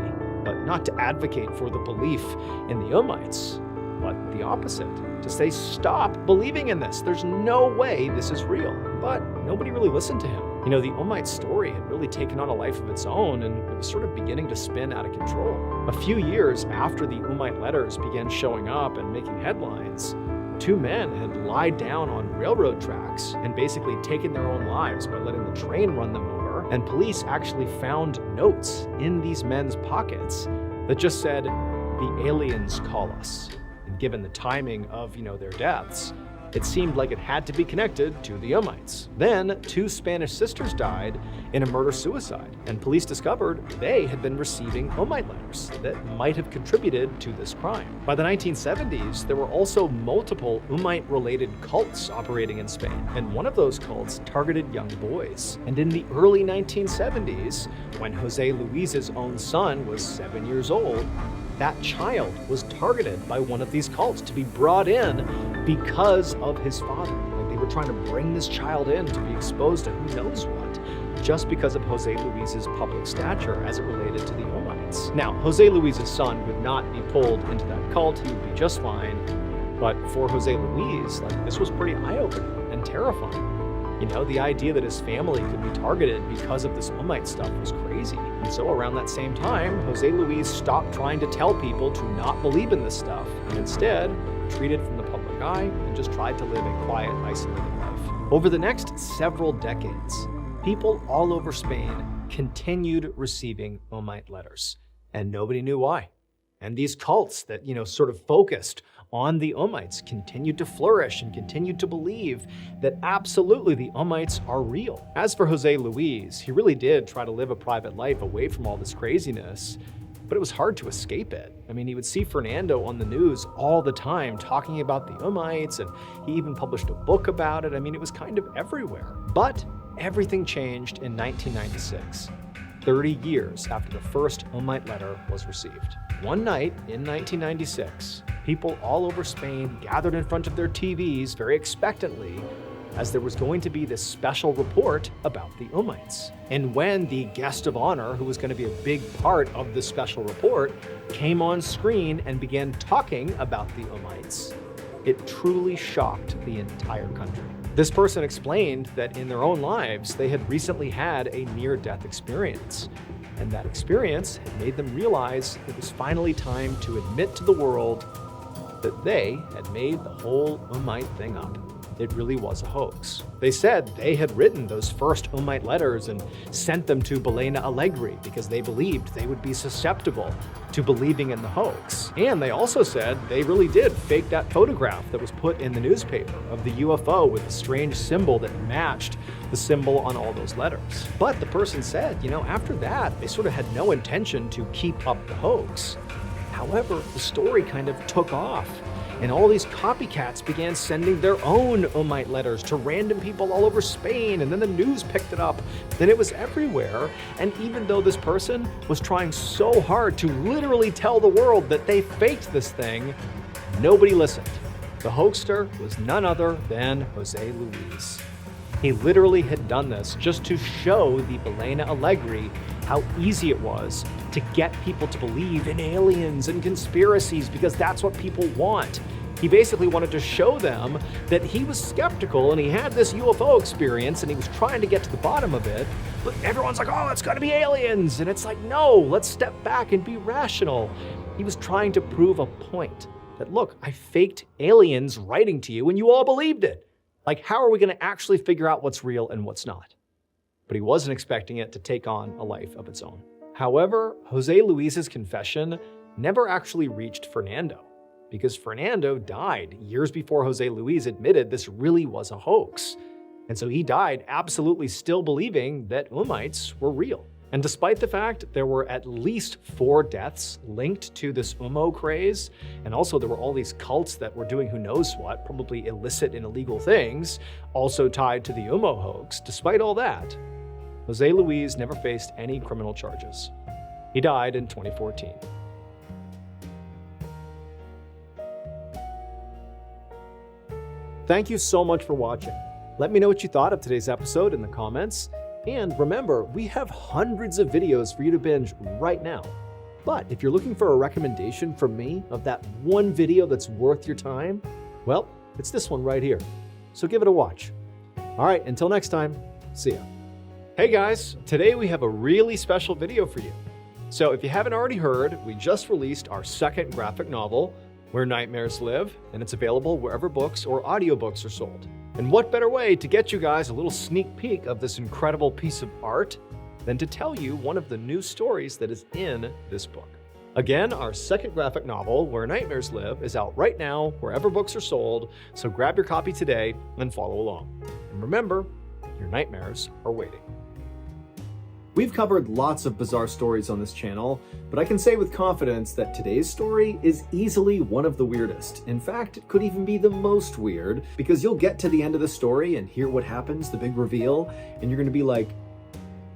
[SPEAKER 1] but not to advocate for the belief in the Umites, but the opposite, to say stop believing in this. There's no way this is real. But nobody really listened to him. The Umite story had really taken on a life of its own, and it was sort of beginning to spin out of control. A few years after the Umite letters began showing up and making headlines, two men had lied down on railroad tracks and basically taken their own lives by letting the train run them over. And police actually found notes in these men's pockets that just said, "The aliens call us." And given the timing of, their deaths, It seemed like it had to be connected to the Umites. Then, 2 Spanish sisters died in a murder-suicide, and police discovered they had been receiving Umite letters that might have contributed to this crime. By the 1970s, there were also multiple Umite-related cults operating in Spain, and one of those cults targeted young boys. And in the early 1970s, when Jose Luis's own son was 7 years old, that child was targeted by one of these cults to be brought in because of his father. Like, they were trying to bring this child in to be exposed to who knows what, just because of Jose Luis's public stature as it related to the Umites. Now, Jose Luis's son would not be pulled into that cult. He would be just fine. But for Jose Luis, this was pretty eye-opening and terrifying. You know, the idea that his family could be targeted because of this Umite stuff was crazy. And so around that same time, Jose Luis stopped trying to tell people to not believe in this stuff, and instead retreated from the public eye and just tried to live a quiet, isolated life. Over the next several decades, people all over Spain continued receiving Umite letters, and nobody knew why. And these cults that, sort of focused on the Umites continued to flourish and continued to believe that absolutely the Umites are real. As for Jose Luis, he really did try to live a private life away from all this craziness, but it was hard to escape it. I mean, he would see Fernando on the news all the time talking about the Umites, and he even published a book about it. I mean, it was kind of everywhere. But everything changed in 1996, 30 years after the first Umite letter was received. One night in 1996, people all over Spain gathered in front of their TVs very expectantly as there was going to be this special report about the Umites. And when the guest of honor, who was going to be a big part of this special report, came on screen and began talking about the Umites, it truly shocked the entire country. This person explained that in their own lives, they had recently had a near-death experience. And that experience had made them realize it was finally time to admit to the world that they had made the whole Umite thing up. It really was a hoax. They said they had written those first Umite letters and sent them to Ballena Alegre because they believed they would be susceptible to believing in the hoax. And they also said they really did fake that photograph that was put in the newspaper of the UFO with the strange symbol that matched the symbol on all those letters. But the person said, after that, they sort of had no intention to keep up the hoax. However, the story kind of took off, and all these copycats began sending their own Umite letters to random people all over Spain, and then the news picked it up. Then it was everywhere, and even though this person was trying so hard to literally tell the world that they faked this thing, nobody listened. The hoaxer was none other than Jose Luis. He literally had done this just to show the Ballena Alegre how easy it was to get people to believe in aliens and conspiracies, because that's what people want. He basically wanted to show them that he was skeptical and he had this UFO experience and he was trying to get to the bottom of it, but everyone's like, oh, it's gotta be aliens. And it's like, no, let's step back and be rational. He was trying to prove a point that, look, I faked aliens writing to you and you all believed it. Like, how are we gonna actually figure out what's real and what's not? But he wasn't expecting it to take on a life of its own. However, Jose Luis's confession never actually reached Fernando, because Fernando died years before Jose Luis admitted this really was a hoax. And so he died absolutely still believing that Umites were real. And despite the fact there were at least 4 deaths linked to this Umo craze, and also there were all these cults that were doing who knows what, probably illicit and illegal things, also tied to the Umo hoax, despite all that, Jose Luis never faced any criminal charges. He died in 2014. Thank you so much for watching. Let me know what you thought of today's episode in the comments. And remember, we have hundreds of videos for you to binge right now. But if you're looking for a recommendation from me of that one video that's worth your time, well, it's this one right here. So give it a watch. All right, until next time, see ya. Hey guys, today we have a really special video for you. So if you haven't already heard, we just released our second graphic novel, Where Nightmares Live, and it's available wherever books or audiobooks are sold. And what better way to get you guys a little sneak peek of this incredible piece of art than to tell you one of the new stories that is in this book. Again, our second graphic novel, Where Nightmares Live, is out right now wherever books are sold, so grab your copy today and follow along. And remember, your nightmares are waiting. We've covered lots of bizarre stories on this channel, but I can say with confidence that today's story is easily one of the weirdest. In fact, it could even be the most weird, because you'll get to the end of the story and hear what happens, the big reveal, and you're going to be like,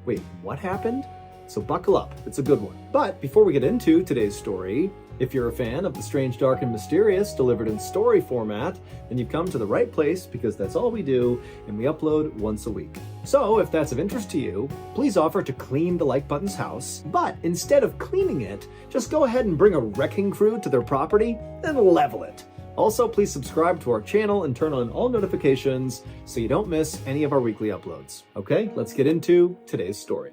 [SPEAKER 1] wait, what happened? So buckle up, it's a good one. But before we get into today's story, if you're a fan of the strange, dark, and mysterious delivered in story format, then you've come to the right place, because that's all we do, and we upload once a week. So if that's of interest to you, please offer to clean the like button's house, but instead of cleaning it, just go ahead and bring a wrecking crew to their property and level it. Also, please subscribe to our channel and turn on all notifications so you don't miss any of our weekly uploads. Okay, let's get into today's story.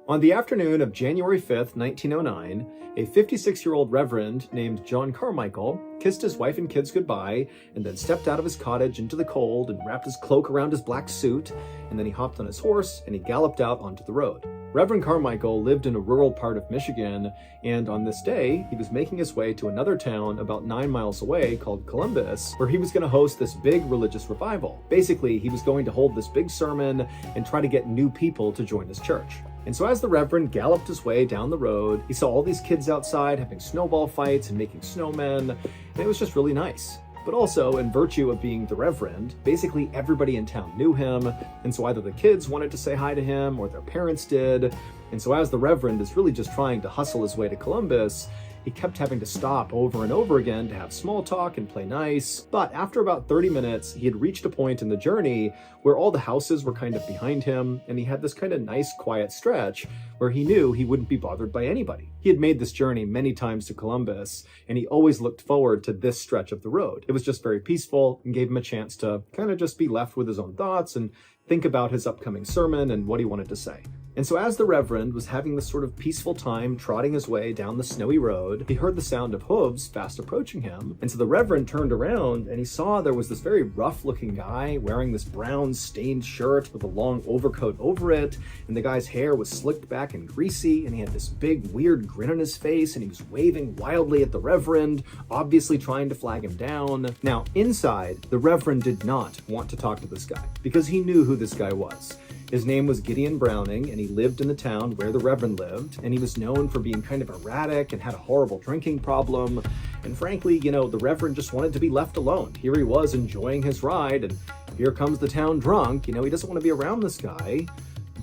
[SPEAKER 1] On the afternoon of January 5th, 1909, a 56-year-old reverend named John Carmichael kissed his wife and kids goodbye and then stepped out of his cottage into the cold and wrapped his cloak around his black suit, and then he hopped on his horse and he galloped out onto the road. Reverend Carmichael lived in a rural part of Michigan, and on this day, he was making his way to another town about 9 miles away called Columbus, where he was going to host this big religious revival. Basically, he was going to hold this big sermon and try to get new people to join his church. And so as the Reverend galloped his way down the road, he saw all these kids outside having snowball fights and making snowmen, and it was just really nice. But also, in virtue of being the Reverend, basically everybody in town knew him, and so either the kids wanted to say hi to him or their parents did. And so as the Reverend is really just trying to hustle his way to Columbus, he kept having to stop over and over again to have small talk and play nice. But after about 30 minutes, he had reached a point in the journey where all the houses were kind of behind him, and he had this kind of nice, quiet stretch where he knew he wouldn't be bothered by anybody. He had made this journey many times to Columbus, and he always looked forward to this stretch of the road. It was just very peaceful and gave him a chance to kind of just be left with his own thoughts and think about his upcoming sermon and what he wanted to say. And so as the Reverend was having this sort of peaceful time trotting his way down the snowy road, he heard the sound of hooves fast approaching him. And so the Reverend turned around and he saw there was this very rough-looking guy wearing this brown stained shirt with a long overcoat over it. And the guy's hair was slicked back and greasy, and he had this big weird grin on his face, and he was waving wildly at the Reverend, obviously trying to flag him down. Now, inside, the Reverend did not want to talk to this guy because he knew who this guy was. His name was Gideon Browning, and he lived in the town where the Reverend lived, and he was known for being kind of erratic and had a horrible drinking problem. And frankly, the Reverend just wanted to be left alone. Here he was enjoying his ride, and here comes the town drunk. He doesn't want to be around this guy.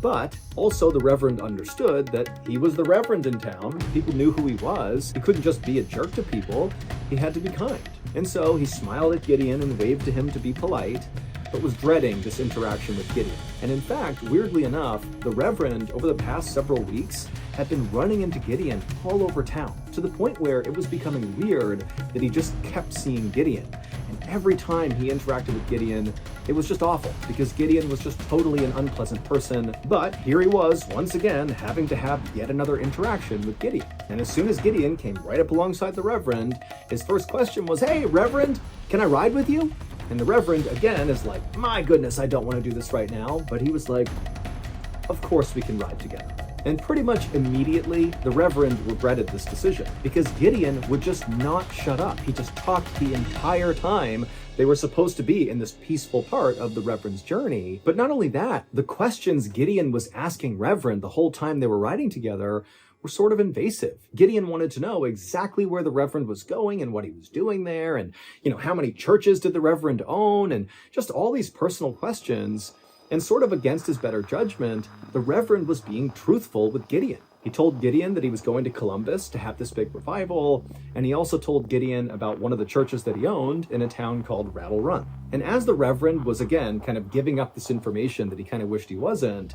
[SPEAKER 1] But also the Reverend understood that he was the Reverend in town. People knew who he was. He couldn't just be a jerk to people. He had to be kind. And so he smiled at Gideon and waved to him to be polite, but was dreading this interaction with Gideon. And in fact, weirdly enough, the Reverend, over the past several weeks, had been running into Gideon all over town, to the point where it was becoming weird that he just kept seeing Gideon. And every time he interacted with Gideon, it was just awful, because Gideon was just totally an unpleasant person. But here he was, once again, having to have yet another interaction with Gideon. And as soon as Gideon came right up alongside the Reverend, his first question was, "Hey, Reverend, can I ride with you?" And the Reverend, again, is like, "My goodness, I don't want to do this right now." But he was like, "Of course we can ride together." And pretty much immediately, the Reverend regretted this decision, because Gideon would just not shut up. He just talked the entire time they were supposed to be in this peaceful part of the Reverend's journey. But not only that, the questions Gideon was asking Reverend the whole time they were riding together were sort of invasive. Gideon wanted to know exactly where the Reverend was going and what he was doing there, and how many churches did the Reverend own, and just all these personal questions. And sort of against his better judgment, the Reverend was being truthful with Gideon. He told Gideon that he was going to Columbus to have this big revival, and he also told Gideon about one of the churches that he owned in a town called Rattle Run. And as the Reverend was again kind of giving up this information that he kind of wished he wasn't,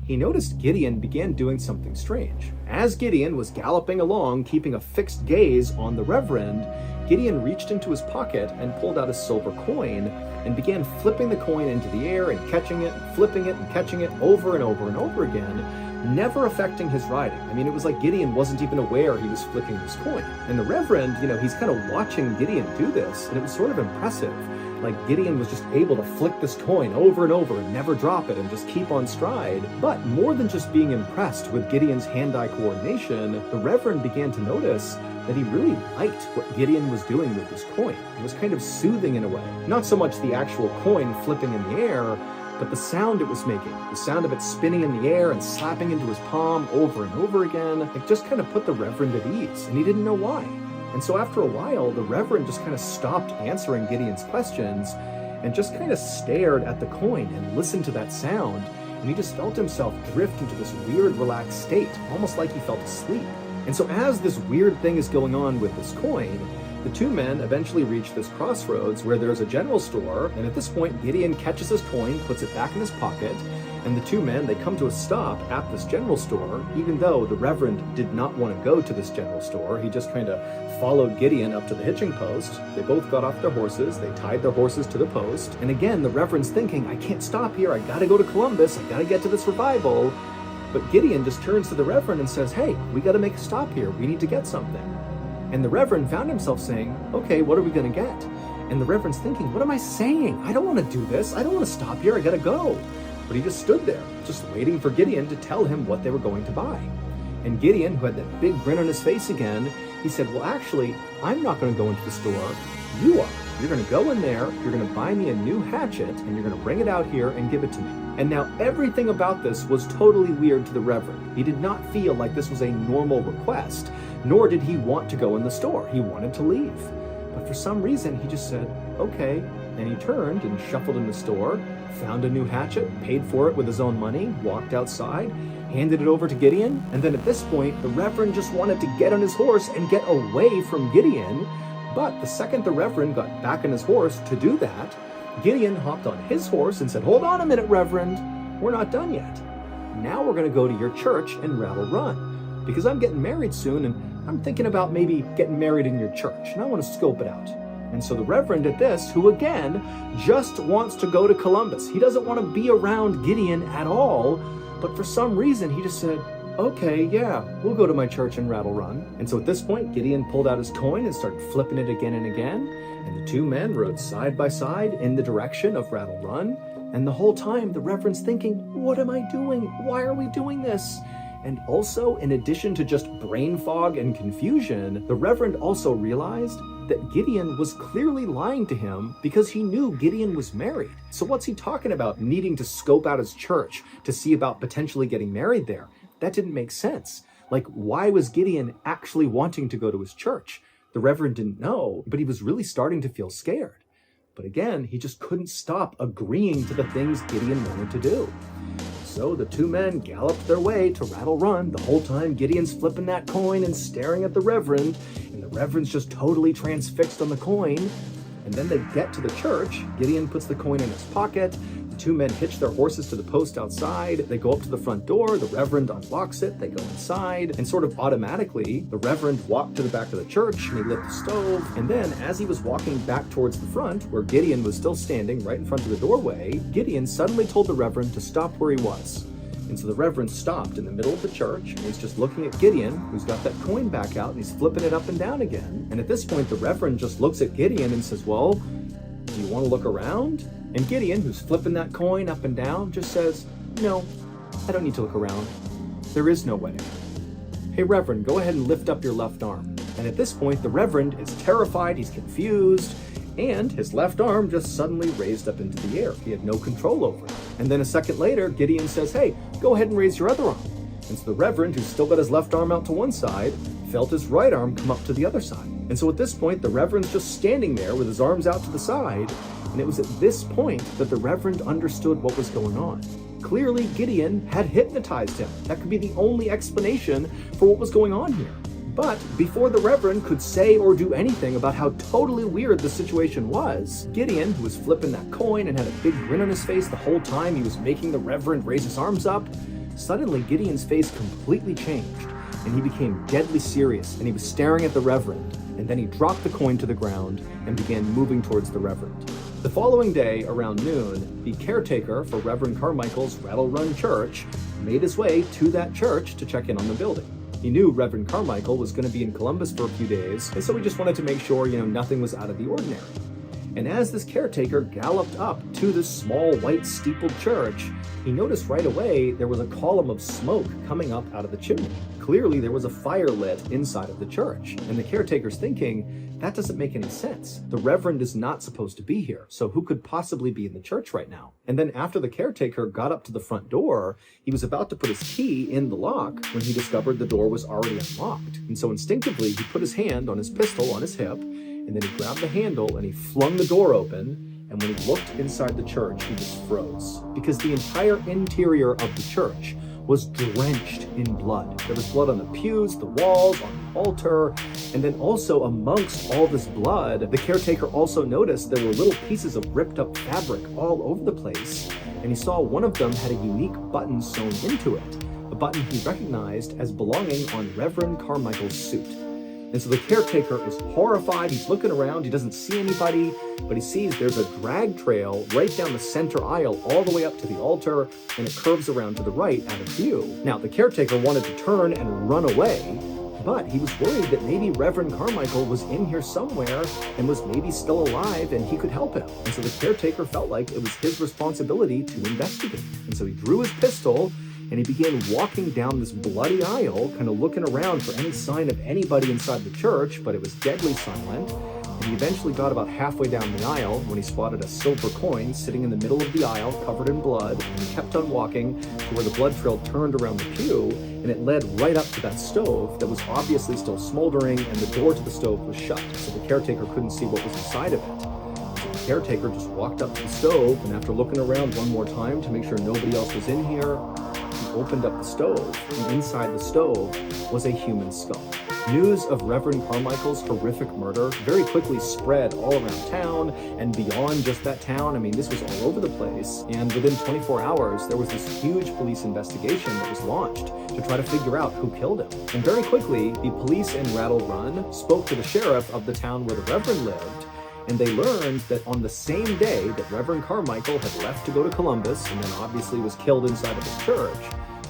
[SPEAKER 1] he noticed Gideon began doing something strange. As Gideon was galloping along, keeping a fixed gaze on the Reverend, Gideon reached into his pocket and pulled out a silver coin and began flipping the coin into the air and catching it, and flipping it and catching it over and over and over again, never affecting his riding. I mean, it was like Gideon wasn't even aware he was flicking this coin. And the Reverend, he's kind of watching Gideon do this, and it was sort of impressive. Like Gideon was just able to flick this coin over and over and never drop it and just keep on stride. But more than just being impressed with Gideon's hand-eye coordination, the Reverend began to notice that he really liked what Gideon was doing with this coin. It was kind of soothing in a way. Not so much the actual coin flipping in the air, but the sound it was making, the sound of it spinning in the air and slapping into his palm over and over again, it just kind of put the Reverend at ease, and he didn't know why. And so after a while, the Reverend just kind of stopped answering Gideon's questions and just kind of stared at the coin and listened to that sound, and he just felt himself drift into this weird, relaxed state, almost like he felt asleep. And so as this weird thing is going on with this coin, the two men eventually reach this crossroads where there's a general store, and at this point, Gideon catches his coin, puts it back in his pocket, and the two men, they come to a stop at this general store, even though the Reverend did not want to go to this general store. He just kind of followed Gideon up to the hitching post. They both got off their horses, they tied their horses to the post, and again, the Reverend's thinking, I can't stop here, I gotta go to Columbus, I gotta get to this revival. But Gideon just turns to the Reverend and says, hey, we gotta make a stop here, we need to get something. And the Reverend found himself saying, okay, what are we gonna get? And the Reverend's thinking, what am I saying? I don't wanna do this, I don't wanna stop here, I gotta go. But he just stood there, just waiting for Gideon to tell him what they were going to buy. And Gideon, who had that big grin on his face again, he said, well, actually, I'm not gonna go into the store, you are. You're gonna go in there, you're gonna buy me a new hatchet, and you're gonna bring it out here and give it to me. And now everything about this was totally weird to the Reverend. He did not feel like this was a normal request, nor did he want to go in the store. He wanted to leave. But for some reason, he just said, okay. And he turned and shuffled in the store, found a new hatchet, paid for it with his own money, walked outside, handed it over to Gideon, and then at this point, the Reverend just wanted to get on his horse and get away from Gideon. But the second the Reverend got back on his horse to do that, Gideon hopped on his horse and said, hold on a minute, Reverend, we're not done yet. Now we're gonna go to your church and Rattle Run, because I'm getting married soon and I'm thinking about maybe getting married in your church, and I wanna scope it out. And so the Reverend at this, who again, just wants to go to Columbus, he doesn't wanna be around Gideon at all, but for some reason he just said, okay, yeah, we'll go to my church and Rattle Run. And so at this point, Gideon pulled out his coin and started flipping it again and again, and the two men rode side by side in the direction of Rattle Run. And the whole time, the Reverend's thinking, what am I doing? Why are we doing this? And also, in addition to just brain fog and confusion, the Reverend also realized that Gideon was clearly lying to him because he knew Gideon was married. So what's he talking about needing to scope out his church to see about potentially getting married there? That didn't make sense. Like, why was Gideon actually wanting to go to his church? The Reverend didn't know, but he was really starting to feel scared. But again, he just couldn't stop agreeing to the things Gideon wanted to do. So the two men galloped their way to Rattle Run. The whole time Gideon's flipping that coin and staring at the Reverend, and the Reverend's just totally transfixed on the coin. And then they get to the church. Gideon puts the coin in his pocket. The two men hitch their horses to the post outside. They go up to the front door. The Reverend unlocks it. They go inside. And sort of automatically, the Reverend walked to the back of the church and he lit the stove. And then as he was walking back towards the front, where Gideon was still standing right in front of the doorway, Gideon suddenly told the Reverend to stop where he was. And so the Reverend stopped in the middle of the church, and he's just looking at Gideon, who's got that coin back out, and he's flipping it up and down again. And at this point, the Reverend just looks at Gideon and says, well, do you want to look around? And Gideon, who's flipping that coin up and down, just says, no, I don't need to look around. There is no wedding. Hey, Reverend, go ahead and lift up your left arm. And at this point, the Reverend is terrified, he's confused, and his left arm just suddenly raised up into the air. He had no control over it. And then a second later, Gideon says, hey, go ahead and raise your other arm. And so the Reverend, who's still got his left arm out to one side, felt his right arm come up to the other side. And so at this point, the Reverend's just standing there with his arms out to the side, and it was at this point that the Reverend understood what was going on. Clearly, Gideon had hypnotized him. That could be the only explanation for what was going on here. But before the Reverend could say or do anything about how totally weird the situation was, Gideon, who was flipping that coin and had a big grin on his face the whole time he was making the Reverend raise his arms up, suddenly Gideon's face completely changed, and he became deadly serious, and he was staring at the Reverend, and then he dropped the coin to the ground and began moving towards the Reverend. The following day, around noon, the caretaker for Reverend Carmichael's Rattle Run Church made his way to that church to check in on the building. He knew Reverend Carmichael was going to be in Columbus for a few days, and so he just wanted to make sure, nothing was out of the ordinary. And as this caretaker galloped up to this small white steepled church, he noticed right away there was a column of smoke coming up out of the chimney. Clearly there was a fire lit inside of the church, and the caretaker's thinking, that doesn't make any sense. The Reverend is not supposed to be here, so who could possibly be in the church right now? And then after the caretaker got up to the front door, he was about to put his key in the lock when he discovered the door was already unlocked. And so instinctively, he put his hand on his pistol on his hip, and then he grabbed the handle and he flung the door open. And when he looked inside the church, he just froze, because the entire interior of the church was drenched in blood. There was blood on the pews, the walls, on the altar, and then also amongst all this blood, the caretaker also noticed there were little pieces of ripped up fabric all over the place, and he saw one of them had a unique button sewn into it, a button he recognized as belonging on Reverend Carmichael's suit. And so the caretaker is horrified. He's looking around. He doesn't see anybody, but he sees there's a drag trail right down the center aisle all the way up to the altar, and it curves around to the right out of view. Now, the caretaker wanted to turn and run away, but he was worried that maybe Reverend Carmichael was in here somewhere and was maybe still alive and he could help him. And so the caretaker felt like it was his responsibility to investigate. And so he drew his pistol and he began walking down this bloody aisle, kind of looking around for any sign of anybody inside the church, but it was deadly silent. And he eventually got about halfway down the aisle when he spotted a silver coin sitting in the middle of the aisle, covered in blood, and he kept on walking to where the blood trail turned around the pew, and it led right up to that stove that was obviously still smoldering, and the door to the stove was shut, so the caretaker couldn't see what was inside of it. So the caretaker just walked up to the stove, and after looking around one more time to make sure nobody else was in here, he opened up the stove, and inside the stove was a human skull. News of Reverend Carmichael's horrific murder very quickly spread all around town and beyond just that town. I mean, this was all over the place. And within 24 hours, there was this huge police investigation that was launched to try to figure out who killed him. And very quickly, the police in Rattle Run spoke to the sheriff of the town where the Reverend lived, and they learned that on the same day that Reverend Carmichael had left to go to Columbus and then obviously was killed inside of his church,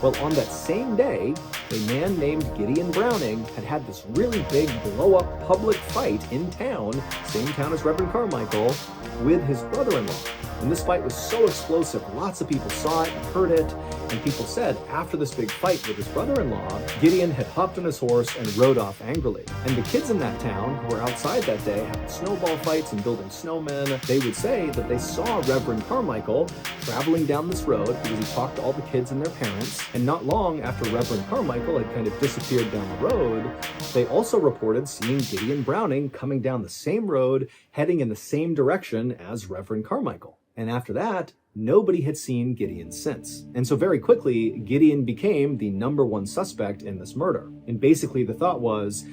[SPEAKER 1] well, on that same day, a man named Gideon Browning had this really big blow-up public fight in town, same town as Reverend Carmichael, with his brother-in-law. And this fight was so explosive, lots of people saw it and heard it, and people said after this big fight with his brother-in-law, Gideon had hopped on his horse and rode off angrily. And the kids in that town who were outside that day having snowball fights and building snowmen, they would say that they saw Reverend Carmichael traveling down this road because he talked to all the kids and their parents. And not long after Reverend Carmichael had kind of disappeared down the road, they also reported seeing Gideon Browning coming down the same road, heading in the same direction as Reverend Carmichael. And after that, nobody had seen Gideon since. And so very quickly, Gideon became the #1 suspect in this murder. And basically the thought was,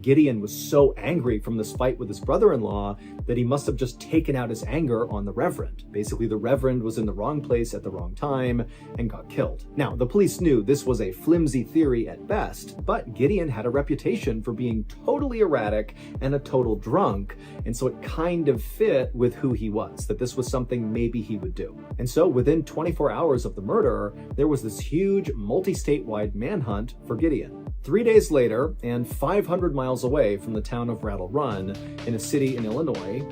[SPEAKER 1] Gideon was so angry from this fight with his brother-in-law that he must have just taken out his anger on the Reverend. Basically, the Reverend was in the wrong place at the wrong time and got killed. Now, the police knew this was a flimsy theory at best, but Gideon had a reputation for being totally erratic and a total drunk, and so it kind of fit with who he was, that this was something maybe he would do. And so within 24 hours of the murder, there was this huge multi-statewide manhunt for Gideon. 3 days later, and 500 miles away from the town of Rattle Run, in a city in Illinois,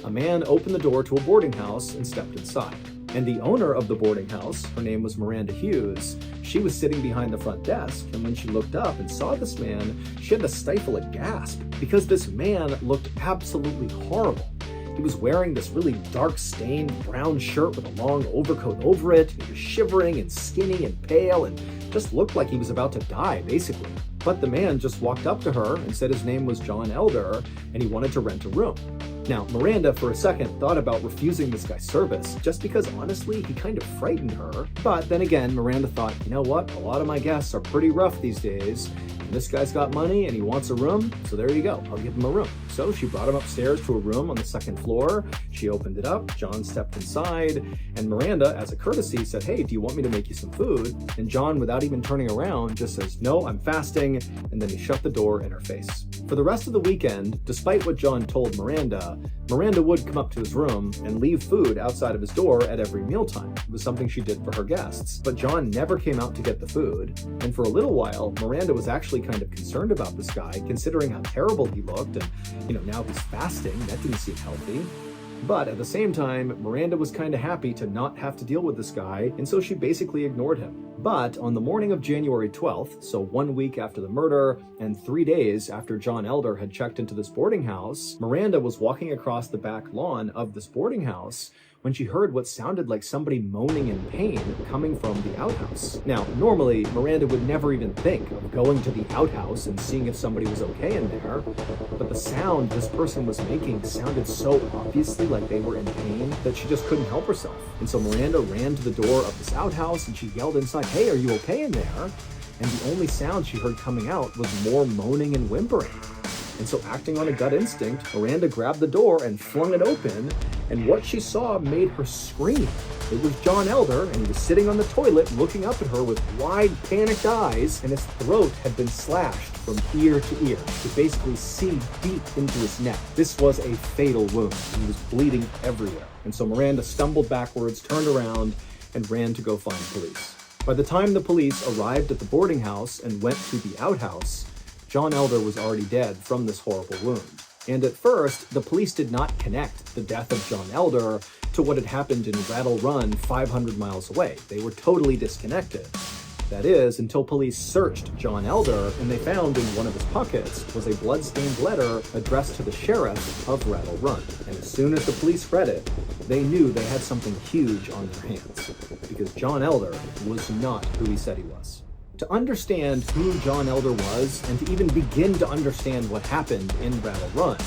[SPEAKER 1] a man opened the door to a boarding house and stepped inside. And the owner of the boarding house, her name was Miranda Hughes, she was sitting behind the front desk, and when she looked up and saw this man, she had to stifle a gasp, because this man looked absolutely horrible. He was wearing this really dark stained brown shirt with a long overcoat over it. He was shivering and skinny and pale and just looked like he was about to die, basically. But the man just walked up to her and said his name was John Elder and he wanted to rent a room. Now, Miranda, for a second, thought about refusing this guy's service, just because, honestly, he kind of frightened her. But then again, Miranda thought, you know what, a lot of my guests are pretty rough these days, and this guy's got money and he wants a room, so there you go, I'll give him a room. So she brought him upstairs to a room on the second floor. She opened it up, John stepped inside, and Miranda, as a courtesy, said, hey, do you want me to make you some food? And John, without even turning around, just says, no, I'm fasting, and then he shut the door in her face. For the rest of the weekend, despite what John told Miranda would come up to his room and leave food outside of his door at every mealtime. It was something she did for her guests. But John never came out to get the food, and for a little while, Miranda was actually kind of concerned about this guy, considering how terrible he looked, and now he's fasting. That didn't seem healthy. But at the same time, Miranda was kind of happy to not have to deal with this guy, and so she basically ignored him. But on the morning of January 12th, so 1 week after the murder and 3 days after John Elder had checked into this boarding house, Miranda was walking across the back lawn of this boarding house when she heard what sounded like somebody moaning in pain coming from the outhouse. Now, normally, Miranda would never even think of going to the outhouse and seeing if somebody was okay in there, but the sound this person was making sounded so obviously like they were in pain that she just couldn't help herself. And so Miranda ran to the door of this outhouse and she yelled inside, "Hey, are you okay in there?" And the only sound she heard coming out was more moaning and whimpering. And so, acting on a gut instinct, Miranda grabbed the door and flung it open, and what she saw made her scream. It was John Elder, and he was sitting on the toilet looking up at her with wide, panicked eyes, and his throat had been slashed from ear to ear. It basically seeped deep into his neck. This was a fatal wound, and he was bleeding everywhere. And so Miranda stumbled backwards, turned around, and ran to go find police. By the time the police arrived at the boarding house and went to the outhouse, John Elder was already dead from this horrible wound. And at first, the police did not connect the death of John Elder to what had happened in Rattle Run 500 miles away. They were totally disconnected. That is, until police searched John Elder and they found in one of his pockets was a blood-stained letter addressed to the sheriff of Rattle Run. And as soon as the police read it, they knew they had something huge on their hands, because John Elder was not who he said he was. To understand who John Elder was, and to even begin to understand what happened in Rattle Run,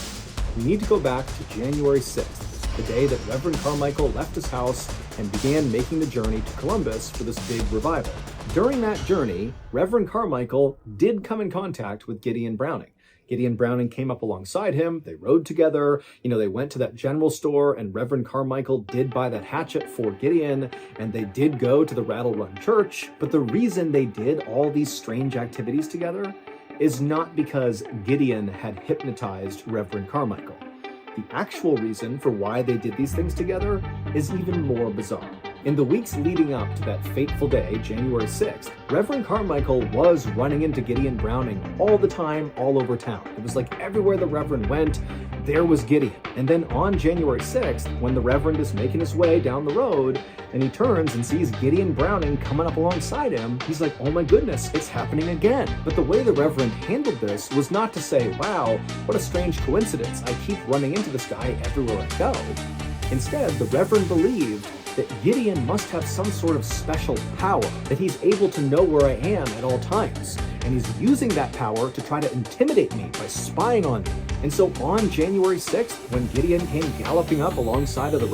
[SPEAKER 1] we need to go back to January 6th, the day that Reverend Carmichael left his house and began making the journey to Columbus for this big revival. During that journey, Reverend Carmichael did come in contact with Gideon Browning. Gideon Browning came up alongside him, they rode together, they went to that general store, and Reverend Carmichael did buy that hatchet for Gideon, and they did go to the Rattle Run Church. But the reason they did all these strange activities together is not because Gideon had hypnotized Reverend Carmichael. The actual reason for why they did these things together is even more bizarre. In the weeks leading up to that fateful day, January 6th, Reverend Carmichael was running into Gideon Browning all the time, all over town. It was like everywhere the Reverend went, there was Gideon. And then on January 6th, when the Reverend is making his way down the road, and he turns and sees Gideon Browning coming up alongside him, he's like, oh my goodness, it's happening again. But the way the Reverend handled this was not to say, wow, what a strange coincidence, I keep running into this guy everywhere I go. Instead, the Reverend believed that Gideon must have some sort of special power, that he's able to know where I am at all times, and he's using that power to try to intimidate me by spying on me. And so on January 6th, when Gideon came galloping up alongside of the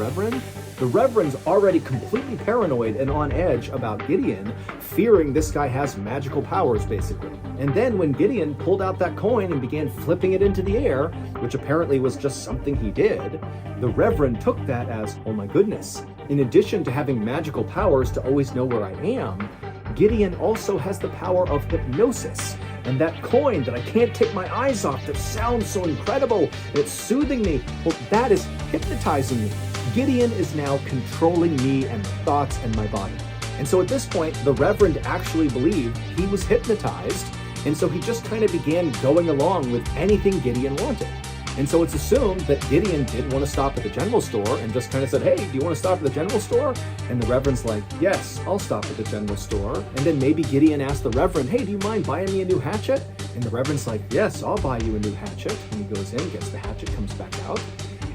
[SPEAKER 1] Reverend's already completely paranoid and on edge about Gideon, fearing this guy has magical powers, basically. And then when Gideon pulled out that coin and began flipping it into the air, which apparently was just something he did, the Reverend took that as, oh my goodness, in addition to having magical powers to always know where I am, Gideon also has the power of hypnosis. And that coin that I can't take my eyes off, that sounds so incredible, and it's soothing me, well, that is hypnotizing me. Gideon is now controlling me and my thoughts and my body. And so at this point, the Reverend actually believed he was hypnotized, and so he just kind of began going along with anything Gideon wanted. And so it's assumed that Gideon did want to stop at the general store and just kind of said, hey, do you want to stop at the general store? And the Reverend's like, yes, I'll stop at the general store. And then maybe Gideon asked the Reverend, hey, do you mind buying me a new hatchet? And the Reverend's like, yes, I'll buy you a new hatchet. And he goes in, gets the hatchet, comes back out.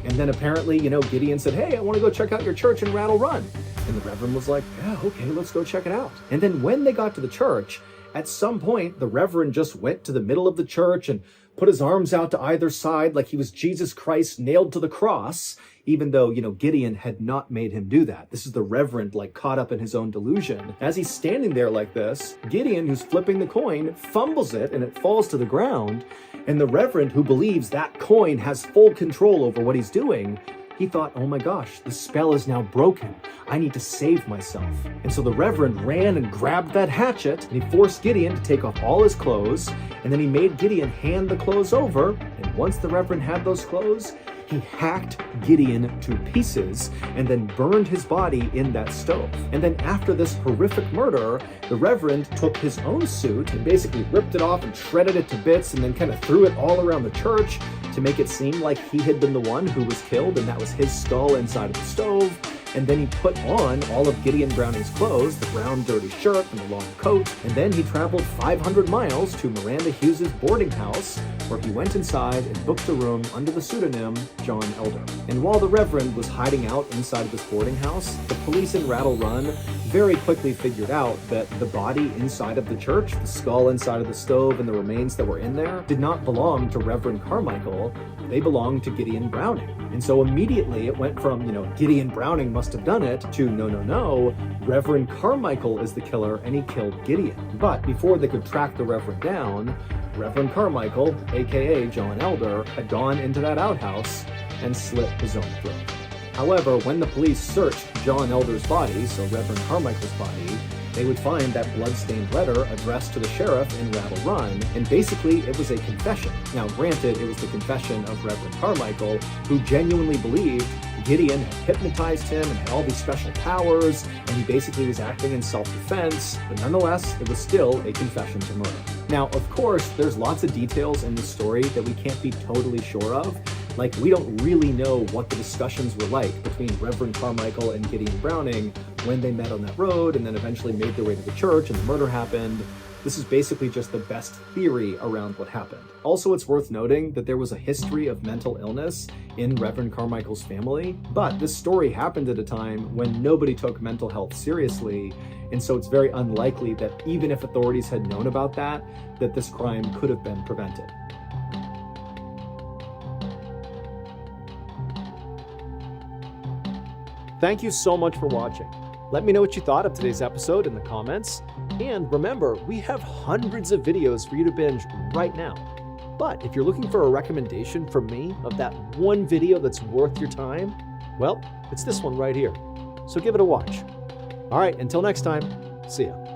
[SPEAKER 1] And then apparently, Gideon said, hey, I want to go check out your church in Rattle Run. And the Reverend was like, yeah, okay, let's go check it out. And then when they got to the church, at some point, the Reverend just went to the middle of the church and put his arms out to either side like he was Jesus Christ nailed to the cross, even though, Gideon had not made him do that. This is the Reverend, caught up in his own delusion. As he's standing there like this, Gideon, who's flipping the coin, fumbles it and it falls to the ground. And the Reverend, who believes that coin has full control over what he's doing, he thought, oh my gosh, the spell is now broken. I need to save myself. And so the Reverend ran and grabbed that hatchet, and he forced Gideon to take off all his clothes, and then he made Gideon hand the clothes over, and once the Reverend had those clothes, he hacked Gideon to pieces and then burned his body in that stove. And then after this horrific murder, the Reverend took his own suit and basically ripped it off and shredded it to bits and then kind of threw it all around the church to make it seem like he had been the one who was killed and that was his skull inside of the stove. And then he put on all of Gideon Browning's clothes, the brown dirty shirt and the long coat, and then he traveled 500 miles to Miranda Hughes's boarding house, where he went inside and booked a room under the pseudonym John Elder. And while the Reverend was hiding out inside of this boarding house, the police in Rattle Run very quickly figured out that the body inside of the church, the skull inside of the stove, and the remains that were in there did not belong to Reverend Carmichael. They belonged to Gideon Browning. And so immediately it went from, Gideon Browning must have done it to no, Reverend Carmichael is the killer and he killed Gideon. But before they could track the Reverend down, Reverend Carmichael, aka John Elder, had gone into that outhouse and slit his own throat. However, when the police searched John Elder's body, so Reverend Carmichael's body, they would find that blood-stained letter addressed to the sheriff in Rattle Run, and basically it was a confession. Now granted, it was the confession of Reverend Carmichael, who genuinely believed Gideon had hypnotized him and had all these special powers, and he basically was acting in self-defense, but nonetheless, it was still a confession to murder. Now, of course, there's lots of details in this story that we can't be totally sure of. Like, we don't really know what the discussions were like between Reverend Carmichael and Gideon Browning when they met on that road and then eventually made their way to the church and the murder happened. This is basically just the best theory around what happened. Also, it's worth noting that there was a history of mental illness in Reverend Carmichael's family, but this story happened at a time when nobody took mental health seriously, and so it's very unlikely that even if authorities had known about that this crime could have been prevented. Thank you so much for watching. Let me know what you thought of today's episode in the comments. And remember, we have hundreds of videos for you to binge right now. But if you're looking for a recommendation from me of that one video that's worth your time, well, it's this one right here. So give it a watch. All right, until next time, see ya.